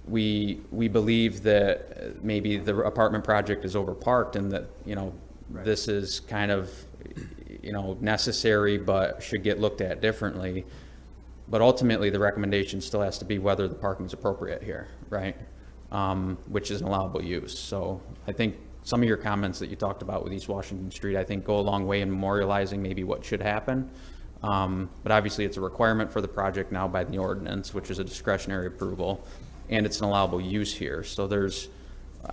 we believe that maybe the apartment project is overparked and that, this is kind of, necessary, but should get looked at differently. But ultimately, the recommendation still has to be whether the parking is appropriate here, right? Which is an allowable use. So I think some of your comments that you talked about with East Washington Street, I think go a long way in memorializing maybe what should happen. But obviously, it's a requirement for the project now by the ordinance, which is a discretionary approval, and it's an allowable use here. So there's,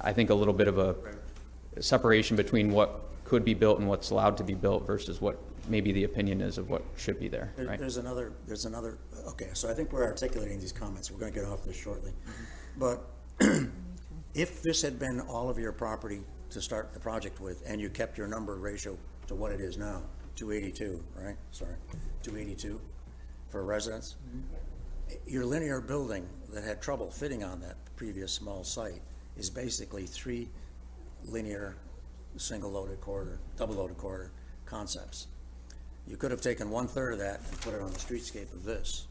I think, a little bit of a separation between what could be built and what's allowed to be built versus what maybe the opinion is of what should be there, right? there's another, okay, so I think we're articulating these comments. We're gonna get off this shortly. But if this had been all of your property to start the project with, and you kept your number ratio to what it is now, 282, right? Sorry, 282 for residents. Your linear building that had trouble fitting on that previous small site is basically 3 linear single-loaded corridor, double-loaded corridor concepts. You could have taken 1/3 of that and put it on the streetscape of this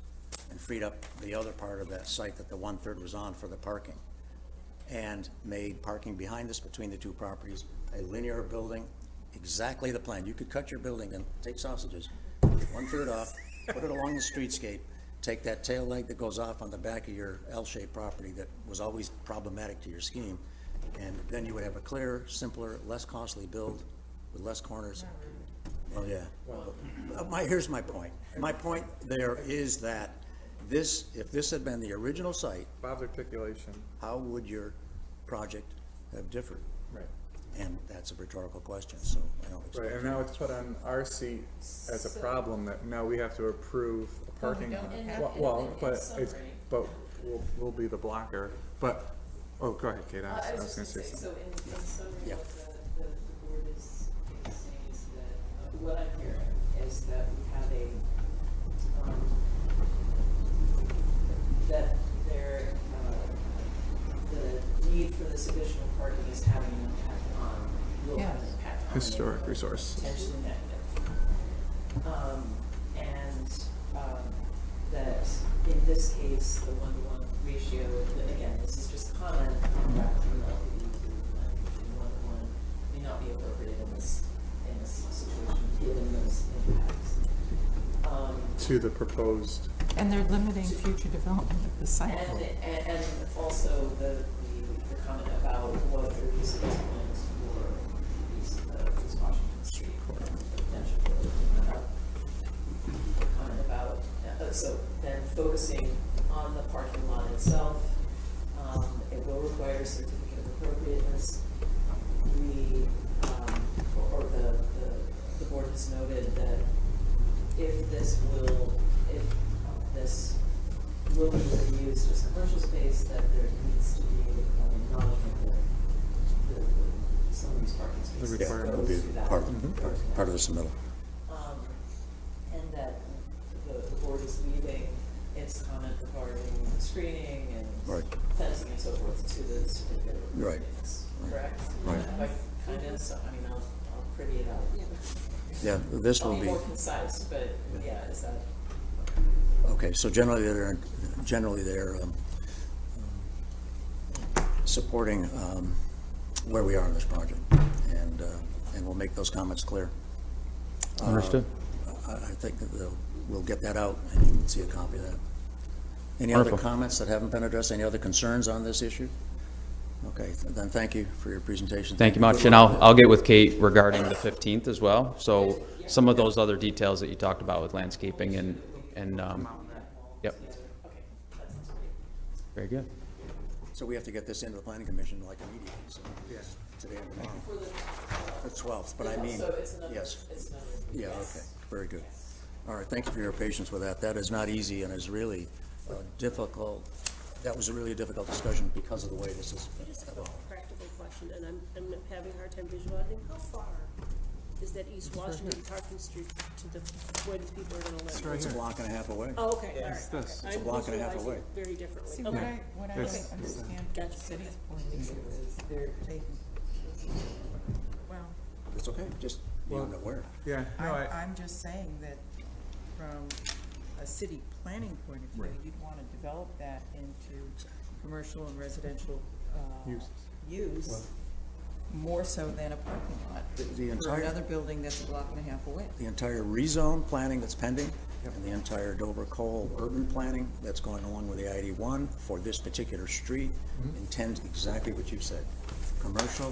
and freed up the other part of that site that the 1/3 was on for the parking, and made parking behind us between the two properties a linear building, exactly the plan. You could cut your building and take sausages, 1/3 off, put it along the streetscape, take that tail leg that goes off on the back of your L-shaped property that was always problematic to your scheme, and then you would have a clearer, simpler, less costly build with less corners. Well, yeah. Here's my point. My point there is that if this had been the original site, Bob's articulation. how would your project have differed? Right. And that's a rhetorical question, so I don't expect. Right, and now it's put on our seat as a problem that now we have to approve a parking lot. But we'll be the blocker, but, oh, go ahead, Kate, I was gonna say something. So in summary, Yeah. what the board is saying is that, what I'm hearing is that we have that there, the need for this additional parking is having an impact will have an Yes. impact on. Historic the resource. Potentially negative. That in this case, the 1-to-1 ratio, again, this is just comment, back to the LPD to 1-to-1 may not be appropriate in this situation, given those impacts. To the proposed, And they're limiting future development of the site. And also the comment about what the reason is for East Washington Street, the potential for opening that up. Comment about, so then focusing on the parking lot itself, it will require a certificate of appropriateness. The board has noted that if this will be used as commercial space, that there needs to be an acknowledgement that some of these parking spaces Yeah, that would be goes to that. part of the submittal. And that the board is leaving its comment regarding screening and Right. fencing and so forth to the certificate of Right. appropriateness, correct? Right. Kind of, so, I mean, I'll pretty it out. Yeah, this will I'll be be, more concise, but yeah, is that? okay, so generally they're supporting where we are in this project, and we'll make those comments clear. Understood. I think that we'll get that out, and you can see a copy of that. Any other Wonderful. comments that haven't been addressed? Any other concerns on this issue? Okay, then thank you for your presentation. Thank you much, Good and luck. I'll get with Kate regarding the 15th as well. So some of those other details that you talked about with landscaping and yep. Very good. So we have to get this into the planning commission like immediately, so, yes, today and tomorrow. The 12th, but I mean, So it's another, yes, it's another. yeah, yes. okay, very good. All right, thank you for your patience with that. That is not easy and is really difficult. That was a really difficult discussion because of the way this is I just have evolved. a practical question, and I'm having a hard time visualizing, how far is that East Washington parking street to the, where these people are gonna live? It's a block and a half away. Oh, okay, all right. this. It's a block and a half I'm away. visualizing it very differently. See, Okay. what I Yes. don't understand from the Gotcha. city's point of view is they're taking, well, It's okay, just be aware. Yeah, no, I'm just saying that from a city planning point of view, you'd want to develop that into commercial and residential, use, more so than a parking lot. The For entire, another building that's a block and a half away. the entire rezone planning that's pending, and the entire Dover Cole urban planning that's going along with the I-81 for this particular street intends exactly what you said. Commercial,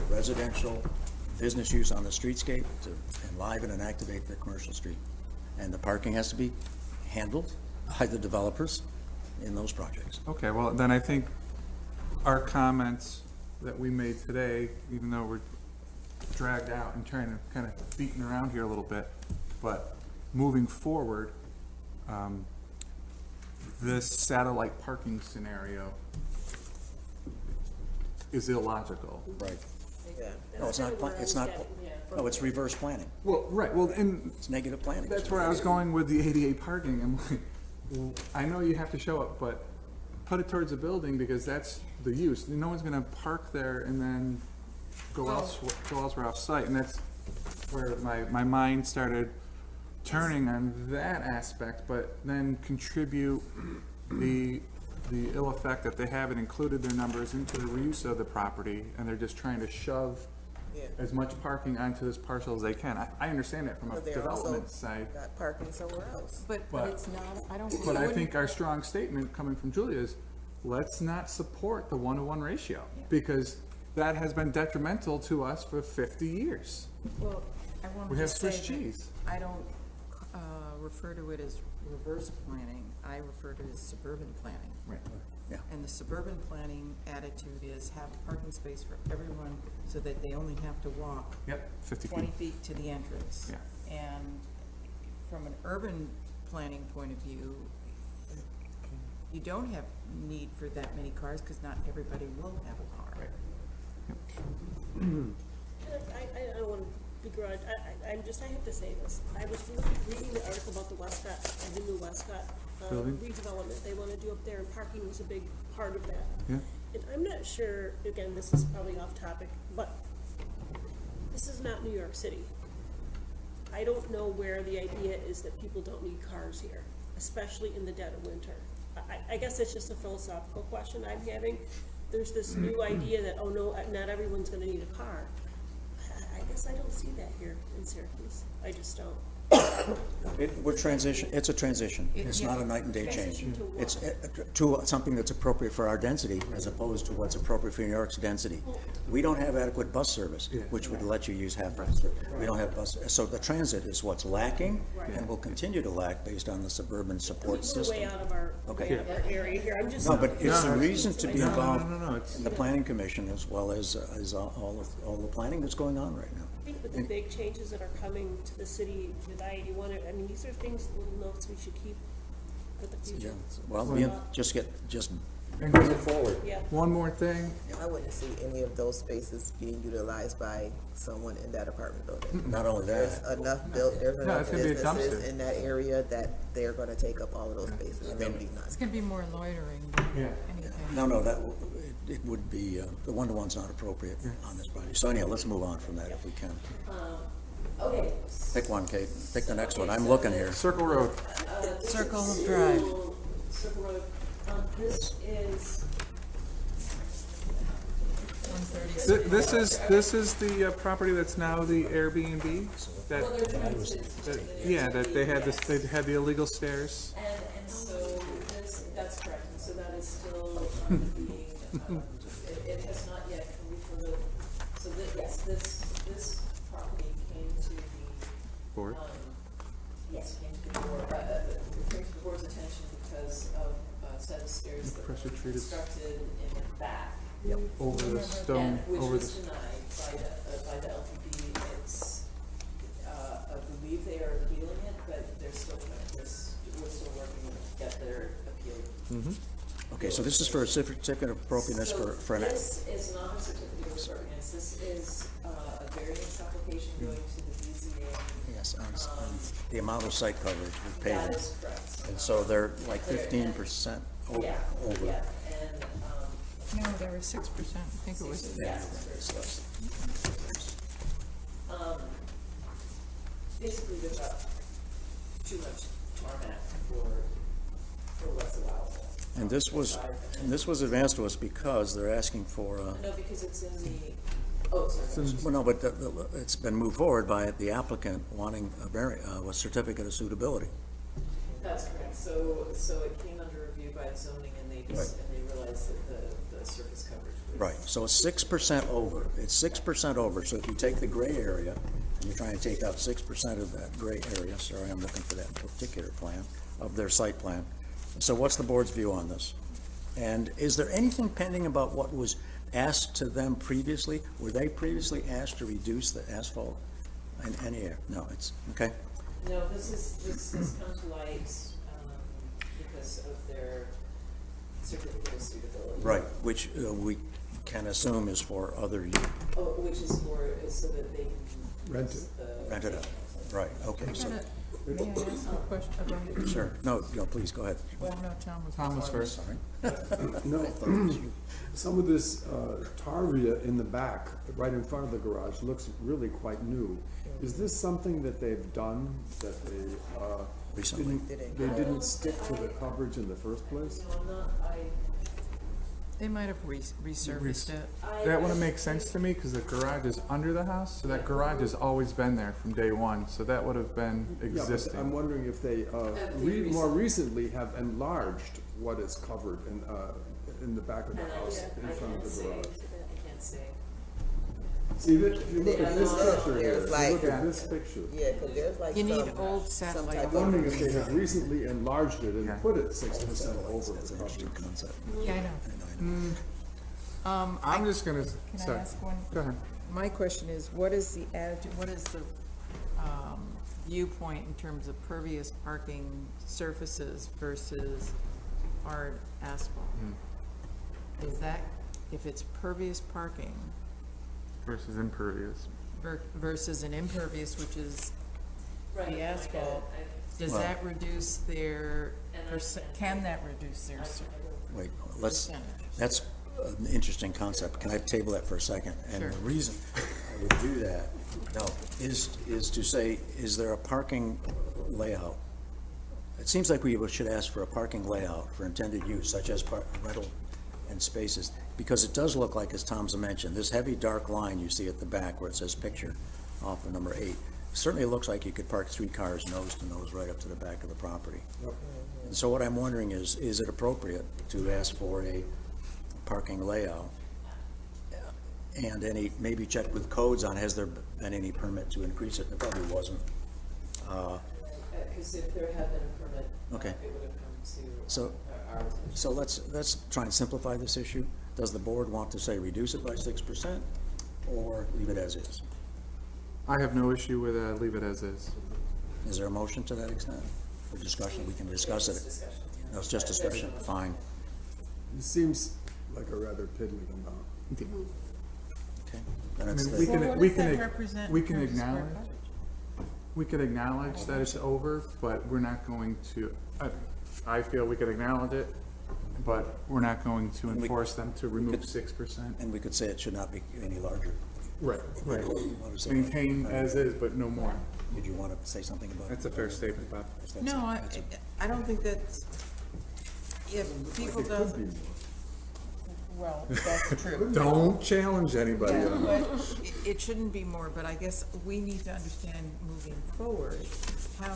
residential, business use on the streetscape to enliven and activate the commercial street. And the parking has to be handled by the developers in those projects. okay, well, then I think our comments that we made today, even though we're dragged out and trying to kind of beating around here a little bit, but moving forward, this satellite parking scenario is illogical. Right. Yeah. No, it's not, it's not, no, it's reverse planning. Well, right, well, and It's negative planning. that's where I was going with the ADA parking. I'm like, well, I know you have to show it, but put it towards the building because that's the use. No one's gonna park there and then go elsewhere off site, and that's where my mind started turning on that aspect, but then contribute the ill effect that they haven't included their numbers into the reuse of the property, and they're just trying to shove Yeah. as much parking onto this parcel as they can. I understand that from a But they're also development side. got parking somewhere else. But it's not, I don't. But I wouldn't- think our strong statement coming from Julia is, let's not support the 1-to-1 ratio, because that has been detrimental to us for 50 years. Well, I want We to have just say Swiss that cheese. I don't refer to it as reverse planning. I refer to it as suburban planning. Right. Yeah. And the suburban planning attitude is have a parking space for everyone so that they only have to walk Yep, 50 20 feet. feet to the entrance. Yeah. And from an urban planning point of view, you don't have need for that many cars because not everybody will have a car. Right. I don't wanna begrudge, I have to say this, I was reading the article about the Westcott, the new Westcott, Building? redevelopment they wanna do up there, and parking was a big part of that. Yeah. And I'm not sure, again, this is probably off topic, but this is not New York City. I don't know where the idea is that people don't need cars here, especially in the dead of winter. I guess it's just a philosophical question I'm having. There's this new idea that, oh no, not everyone's gonna need a car. I guess I don't see that here in Syracuse. I just don't. We're transition, it's a transition. It's not a night and day change. Transition to what? It's to something that's appropriate for our density as opposed to what's appropriate for New York's density. We don't have adequate bus service, which would let you use half bus service. We don't have bus, so the transit is what's lacking and will continue to lack based on the suburban support We're system. way out of our area here. I'm just. No, but it's a reason to be No, involved no, it's- in the planning commission as well as all the planning that's going on right now. I think with the big changes that are coming to the city with I-81, I mean, these are things, little notes we should keep for the Yeah, future. well, just And move it forward. Yeah. one more thing, I wouldn't see any of those spaces being utilized by someone in that apartment building. Not only There's that, there's enough it's gonna be a businesses dumpster. in that area that they're gonna take up all of those spaces, and there'll be none. It's gonna be more loitering than Yeah. anything. no, it would be, the one-to-one's not appropriate on this project. So anyhow, let's move on from that if we can. Okay. Pick one, Kate, pick the next one, I'm looking here. Circle Road. This Circle is Drive. Circle Road, this is, 136. This is the property that's now the Airbnb? That, well, they're trying to. yeah, that they had they had the illegal stairs. And so this, that's correct, and so that is still being, it has not yet come before the, so that, yes, this property came to the, Board. yes, came to the board, came to the board's attention because of a set of stairs that were Pressure treated. constructed in the back. Over the stone, And which over was the, denied by the LTD. It's, I believe they are appealing it, but they're still, we're still working to get their appeal. Okay, so this is for a certificate of appropriateness for an, This is not a certificate of appropriateness, this is a variance application going to the BZA. yes, on the amount of site coverage with That pavement. is correct. And so they're like 15% Yeah, over. yeah, and, No, they were 6%. I think it was. yeah, it's very close. Basically, they've got too much tarmac for what's allowable. And this was advanced to us because they're asking for, No, because it's in the, oh, sorry. well, no, but it's been moved forward by the applicant wanting a certificate of suitability. That's correct, so it came under review by zoning and they just, and they realized that the surface coverage was. Right, so it's 6% over. It's 6% over, so if you take the gray area, and you're trying to take out 6% of that gray area, sorry, I'm looking for that particular plan, of their site plan. So what's the board's view on this? And is there anything pending about what was asked to them previously? Were they previously asked to reduce the asphalt in any area? No, it's, okay? No, this has come to light, because of their certificate of suitability. Right, which we can assume is for other, Oh, which is so that they can. Rent use the- rent it out. Right, okay, so, May I ask a question about it? sure, no, please, go ahead. Well, no, Tom was first. Sorry. No, some of this tarvia in the back, right in front of the garage, looks really quite new. Is this something that they've done, that they Recently. they didn't stick to the coverage in the first place? No, I'm not, They might have resurfaced it. That wouldn't make sense to me, because the garage is under the house, so that garage has always been there from day one, so that would have been Yeah, but I'm existing. wondering if they more recently have enlarged what is covered in the back of the house in front of the garage. I can't say. See, if you look at this picture here, if you Like- look at this picture, Yeah, cause there's like You need some, old some satellite. type I'm of, wondering if they have recently enlarged it Yeah. and put it 6% over That's the an interesting coverage. concept. Yeah, I know. I'm just gonna, Can I sorry, ask one? go ahead. My question is, what is the attitude, what is the viewpoint in terms of pervious parking surfaces versus hard asphalt? Is that, if it's pervious parking Versus impervious. versus an impervious, which is Right, I the get it. asphalt, does Well- that reduce their, And can that reduce their Wait, let's, percentage? that's an interesting concept. Can I table that for a second? And Sure. the reason I would do that, no, is to say, is there a parking layout? It seems like we should ask for a parking layout for intended use, such as rental and spaces, because it does look like, as Tom's mentioned, this heavy dark line you see at the back where it says picture off of number 8, certainly looks like you could park 3 cars nose to nose right up to the back of the property. And so what I'm wondering is it appropriate to ask for a parking layout? And maybe check with codes on, has there been any permit to increase it? There probably wasn't. Because if there had been a permit, Okay. it would have come to So- our attention. So let's try and simplify this issue. Does the board want to say reduce it by 6% or leave it as is? I have no issue with leave it as is. Is there a motion to that extent? For discussion, we can discuss it. Discussion. No, it's just discussion, fine. It seems like a rather piddly amount. Okay. Then I it's mean, we the, can, What we does that can, represent we in can terms of square acknowledge, footage? we can acknowledge that it's over, but we're not going to, I feel we could acknowledge it, but we're not going to enforce them to remove 6%. and we could say it should not be any larger. Right, right. What is it? Maintain as is, but no more. Did you want to say something about? That's a fair statement, Bob. No, I don't think that's, if people It could doesn't, be more. well, that's true. Don't challenge anybody Yeah, on but that. it shouldn't be more, but I guess we need to understand moving forward, how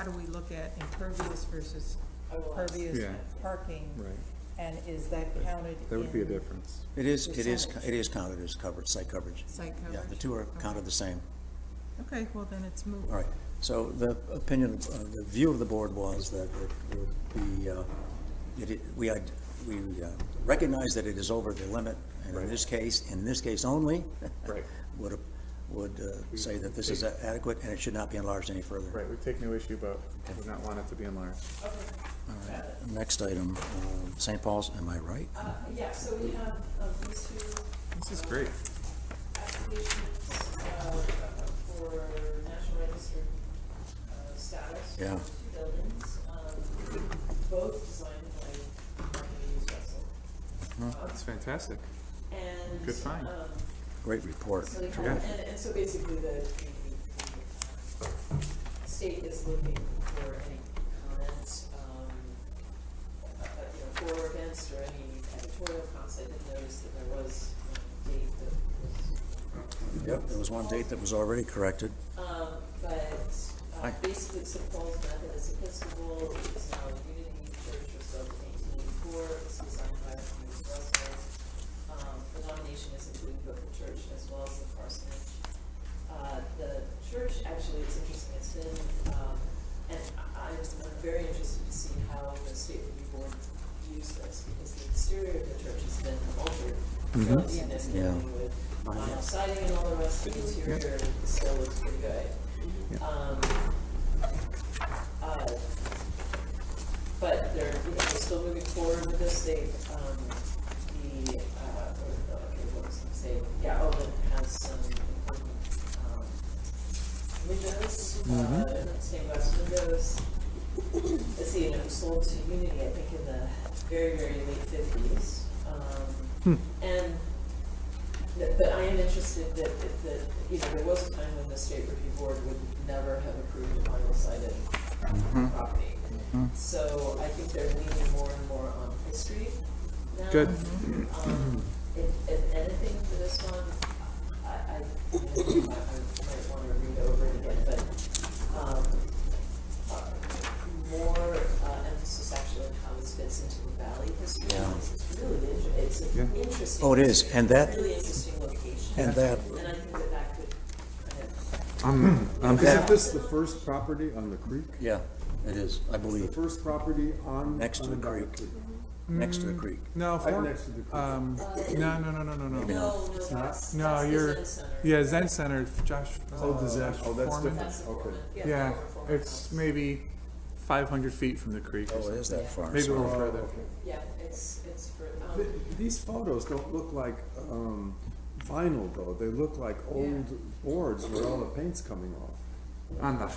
do we look at impervious versus pervious Yeah. parking? Right. And is that counted That would be a in difference. It is percentage? counted as coverage, site coverage. Site Yeah, the coverage? two are counted the same. Okay, well, then it's moved. All right, so the opinion, the view of the board was that it would be, we recognize that it is over the limit, and in this case only, Right. would say that this is adequate and it should not be enlarged any further. Right, we take no issue, but would not want it to be enlarged. All right, next item, St. Paul's, am I right? Yeah, so we have, these two This is great. applications, for National Register, status. Yeah. For two buildings, both designed by Marquis Russell. That's fantastic. And. Good find. Great report. So they come, Yeah. and so basically the state is looking for any comments, for or against, or any editorial comments. I did notice that there was a date that was, Yep, there was one date that was already corrected. but basically St. Paul's Methodist Episcopal is now a Unity Church, was built in 1884, it's designed by Marquis Russell. The nomination is including both the church as well as the parsonage. The church, actually, it's interesting, it's been, and I'm very interested to see how the state review board views this, because the exterior of the church has been altered fairly significantly with vinyl siding and all the rest. The interior still looks pretty good. But they're, they're still moving forward with this. They, what was I gonna say? Yeah, Owen has some important, windows, stained glass windows. Let's see, and it was sold to Unity, I think, in the very, very late 50s. And, but I am interested that, there was a time when the state review board would never have approved a vinyl sided property. So I think they're leaning more and more on history now. Good. If anything for this one, I might want to read over it again, but more emphasis actually on how this fits into the valley history. Yeah. It's really interesting. Oh, it is, and that- Really interesting location. And that, And I think that could kind of Isn't this the first property on the creek? yeah, it is, I The believe, first property on. next to on the creek. creek. Next to the creek. No, Right next to the creek. no. No, that's you're, the Zen Center. yeah, Zen Center, Josh. Oh, the Zen, Josh oh, that's Foreman. different, That's the okay. Foreman. Yeah, former it's house. maybe 500 feet from the creek or Oh, it something. is that far. Maybe a sorry. little further. Yeah, it's for, These photos don't look like, vinyl though, they look like old boards where all the paint's coming off. On the,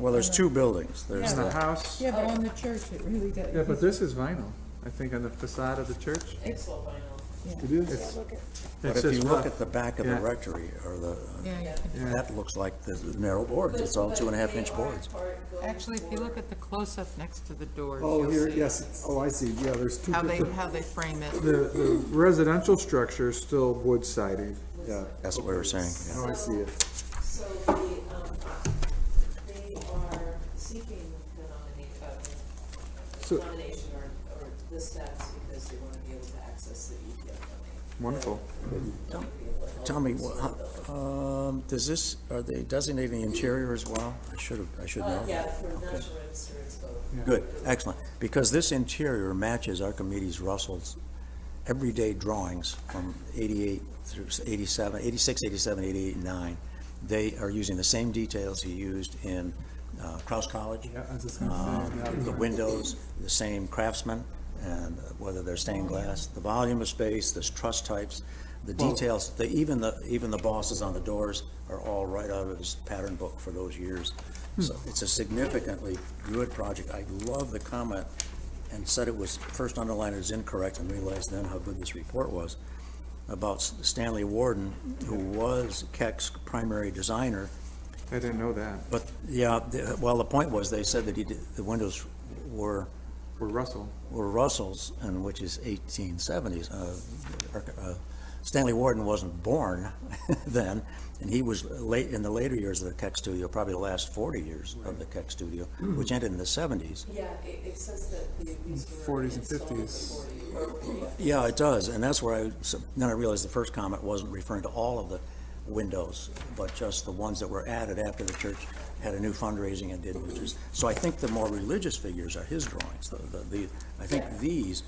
Well, there's two buildings. There's on the the, house. Yeah, but on the church, it really does. Yeah, but this is vinyl, I think, on the facade of the church. it's all vinyl. It is? It's, but it's if you just look rough. at the back of the Yeah. rectory, or the, Yeah, you can- Yeah. that looks like the narrow boards. It's all 2.5-inch boards. Actually, if you look at the close-up next to the doors, Oh, you'll here, see yes, oh, I see, yeah, there's two how different. they frame it. The residential structure is still wood siding. Yeah. That's what we were saying, yeah. Oh, I see it. So they are seeking So- the nomination or the status because they want to be able to access the EPF funding. Wonderful. Tell me, does this, are they designating the interior as well? I should know. Yeah, that. for National Register, it's both. Good, excellent. Because this interior matches Archimedes Russell's everyday drawings from 88 through 87, 86, 87, 88, and 9. They are using the same details he used in Kraus College. Yeah, I was just gonna say, The windows, the same craftsman, and whether they're stained glass, the volume of space, the truss types, the details, even the bosses on the doors are all right out of his pattern book for those years. So it's a significantly good project. I love the comment, and said it was first underlined as incorrect and realized then how good this report was. about Stanley Warden, who was Keck's primary designer. I didn't know that. But, yeah, well, the point was, they said that the windows were Russell. Russell's, and which is 1870s. Stanley Warden wasn't born then, and he was in the later years of the Keck studio, probably the last 40 years of the Keck studio, which ended in the 70s. Yeah, it says that these were 40s and installed in the 50s. 40s, or 40s. Yeah, it does, and that's where then I realized the first comment wasn't referring to all of the windows, but just the ones that were added after the church had a new fundraising and did which. So I think the more religious figures are his drawings. I think these,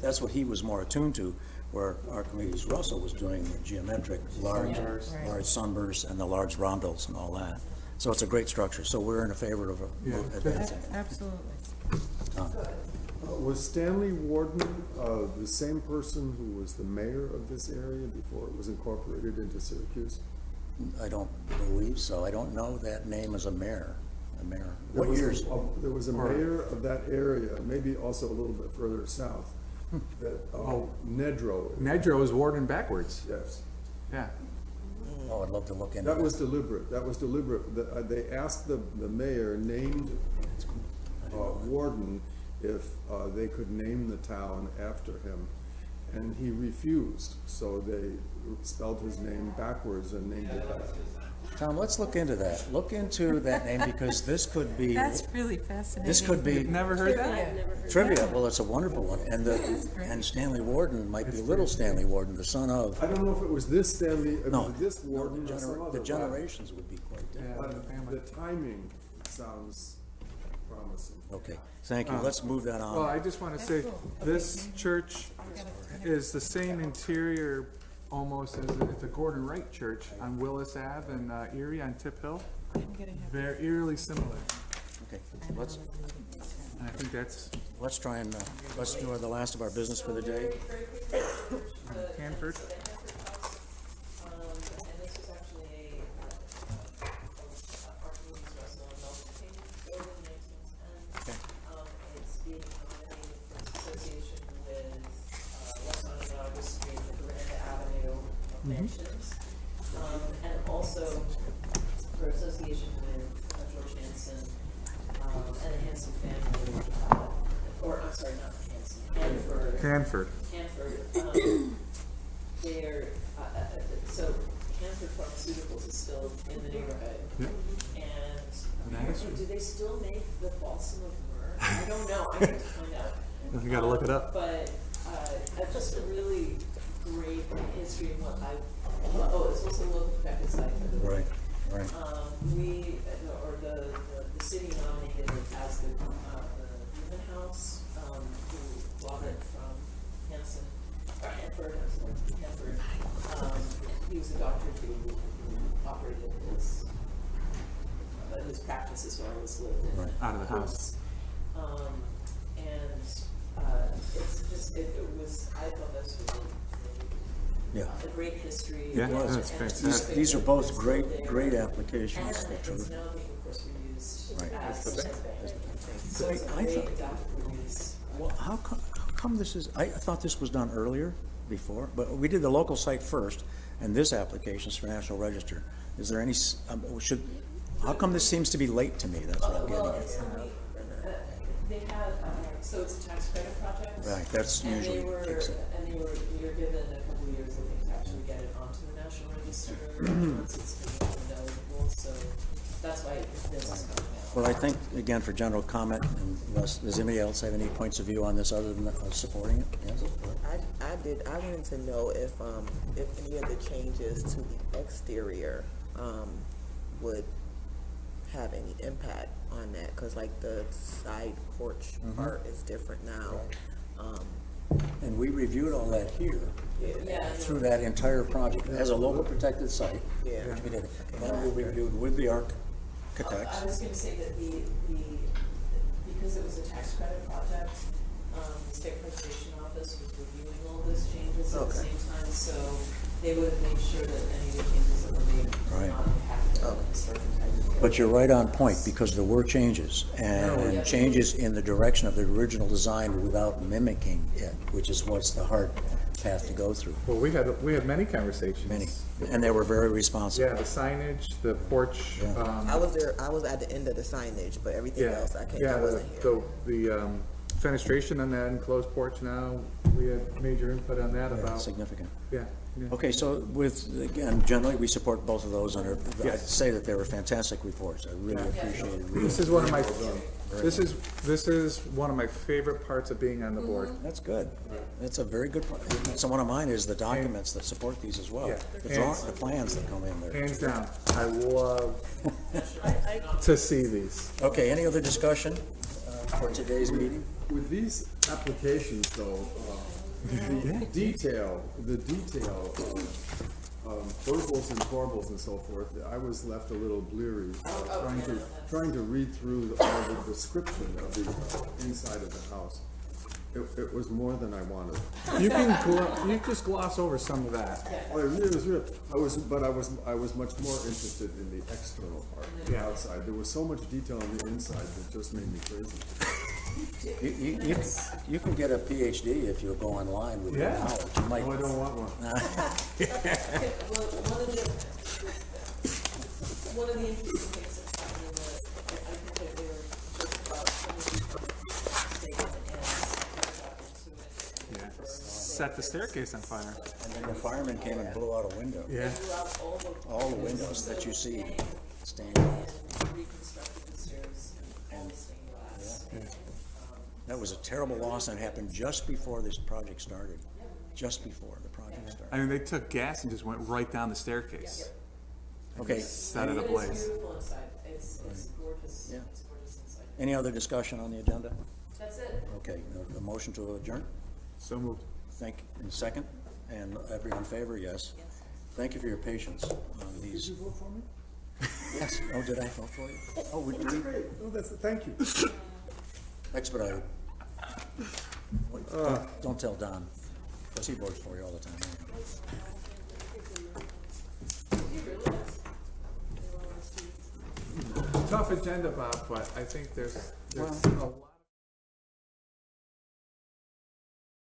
that's what he was more attuned to, where Archimedes Russell was doing the geometric, large sunbursts and the large rondels and all that. So it's a great structure. So we're in a favor of advancing. Absolutely. Was Stanley Warden the same person who was the mayor of this area before it was incorporated into Syracuse? I don't believe so. I don't know that name as a mayor. There What was years? There was a mayor of that area, maybe also a little bit further south, that, Nedrow. Nedrow is Warden backwards. Yes. Yeah. Oh, I'd love to look into That that. was deliberate, that was deliberate. They asked the mayor, named Warden, if they could name the town after him, and he refused, so they spelled his name backwards and named it that. Tom, let's look into that. Look into that name, because this could be, That's really fascinating. this could be Never heard that? I've never heard. trivia. Well, it's a wonderful one. And and Stanley Warden might be little Stanley Warden, the son of, I don't know if it was this Stanley, if it no, was this Warden or some other. the generations would be quite different. But the timing sounds promising. Okay, thank you. Let's move that Well, on. I just want to say, this church is the same interior almost as the Gordon Wright Church on Willis Ave and Erie on Tip Hill. Very eerily similar. Okay, let's And I think that's try and, let's do the last of our business for the day. Hanford. So the Hanford House, and this was actually Archimedes Russell and Melvin King built in 1910. It's being eliminated for its association with West Onondaga Street, the Miranda Avenue of mansions, and also for association with George Hanson and the Hanson family, or I'm sorry, not Hanson, Hanford. Hanford, they're, so Hanford Pharmaceuticals is still in the neighborhood. And do they still make the balsam of myrrh? I don't know, I need to find out. You gotta look it up. But, just a really great history of what it's also a local protected site for the. Right. The city nominated it as the Newman House, who bought it from Hanson, or Hanford, he was a doctor who operated his practice as well as lived in. Right. Out of the house. It's just, it was, I thought this was Yeah. a great history. Yeah, And that's it's fantastic. These are both still great, there. great And applications. it's They're true. now being, of course, reused Right. as a bank. So it's a I great thought- adaptive reuse. Well, how come this is, I thought this was done earlier, before, but we did the local site first, and this application is for National Register. Is there any, how come this seems to be late to me? That's what I'm Well, getting it's at. only, they had, so it's a tax credit project. Right, that's And usually they were, takes it. you're given a couple of years, I think, to actually get it onto the National Register, once it's been eligible, so that's why this is coming out. Well, I think, again, for general comment, and unless, does anybody else have any points of view on this other than supporting it? Yes? I wanted to know if any of the changes to the exterior, would have any impact on that, cause like the side porch part is different now. And we reviewed all that here, Yeah. through that entire project, as a local protected site, Yeah. which we did. Then we reviewed with the architects. I was gonna say that because it was a tax credit project, the State Preservation Office was reviewing all those changes at the Okay. same time, so they would have made sure that any of the changes that were made Right. impacted the historic integrity. But you're right on point, because there were changes, and changes in the direction of the original design without mimicking it, which is what's the hard path to go through, Well, we had many conversations. many, and they were very responsive. Yeah, the signage, the porch, Yeah. I was there, I was at the end of the signage, but everything yeah, else, I can't, yeah, I wasn't here. the fenestration on that enclosed porch now, we had major input on that about, Significant. yeah. Yeah. Okay, so with, again, generally, we support both of those, and I'd Yes. say that they were fantastic reports. I really appreciate it. Really. This is one of my, this is one of my favorite parts of being on the board. That's good. That's a very good point. So one of mine is the documents that support these as well. Yeah. The plans that come in there. Hands down, I love to see these. Okay, any other discussion for today's meeting? With these applications though, the detail, verbals and verbals and so forth, I was left a little bleary, trying to read through all the description of the inside of the house. It was more than I wanted. You can just gloss over some of that. Oh, it was real. I was much more interested in the external part, the Yeah. outside. There was so much detail on the inside that just made me crazy. You can get a PhD if you go online with your Yeah. knowledge. You might, Oh, I don't want one. Well, one of the interesting things that's happening was, I think that they were just about some of these statements and Yeah. Set the staircase on fire. and then the fireman came and blew out a window. Yeah. throughout All the windows that you see standing. reconstructed the stairs and all the stained glass. That was a terrible loss, and it happened just before this project started. Just before the project started. I mean, they took gas and just went right down the staircase. Okay, Set it It's ablaze. beautiful inside, it's gorgeous, Yeah. it's gorgeous inside. any other discussion on the agenda? That's it. Okay, a motion to adjourn? So moved. Thank you. And second? And everyone in favor? Yes. Thank you for your patience on these. Did you vote for me? Yes. Oh, did I vote for you? Oh, we That's great. Oh, thank you. expedited. Wait, don't tell Don, because he votes for you all the time. Tough agenda, Bob, but I think there's a lot.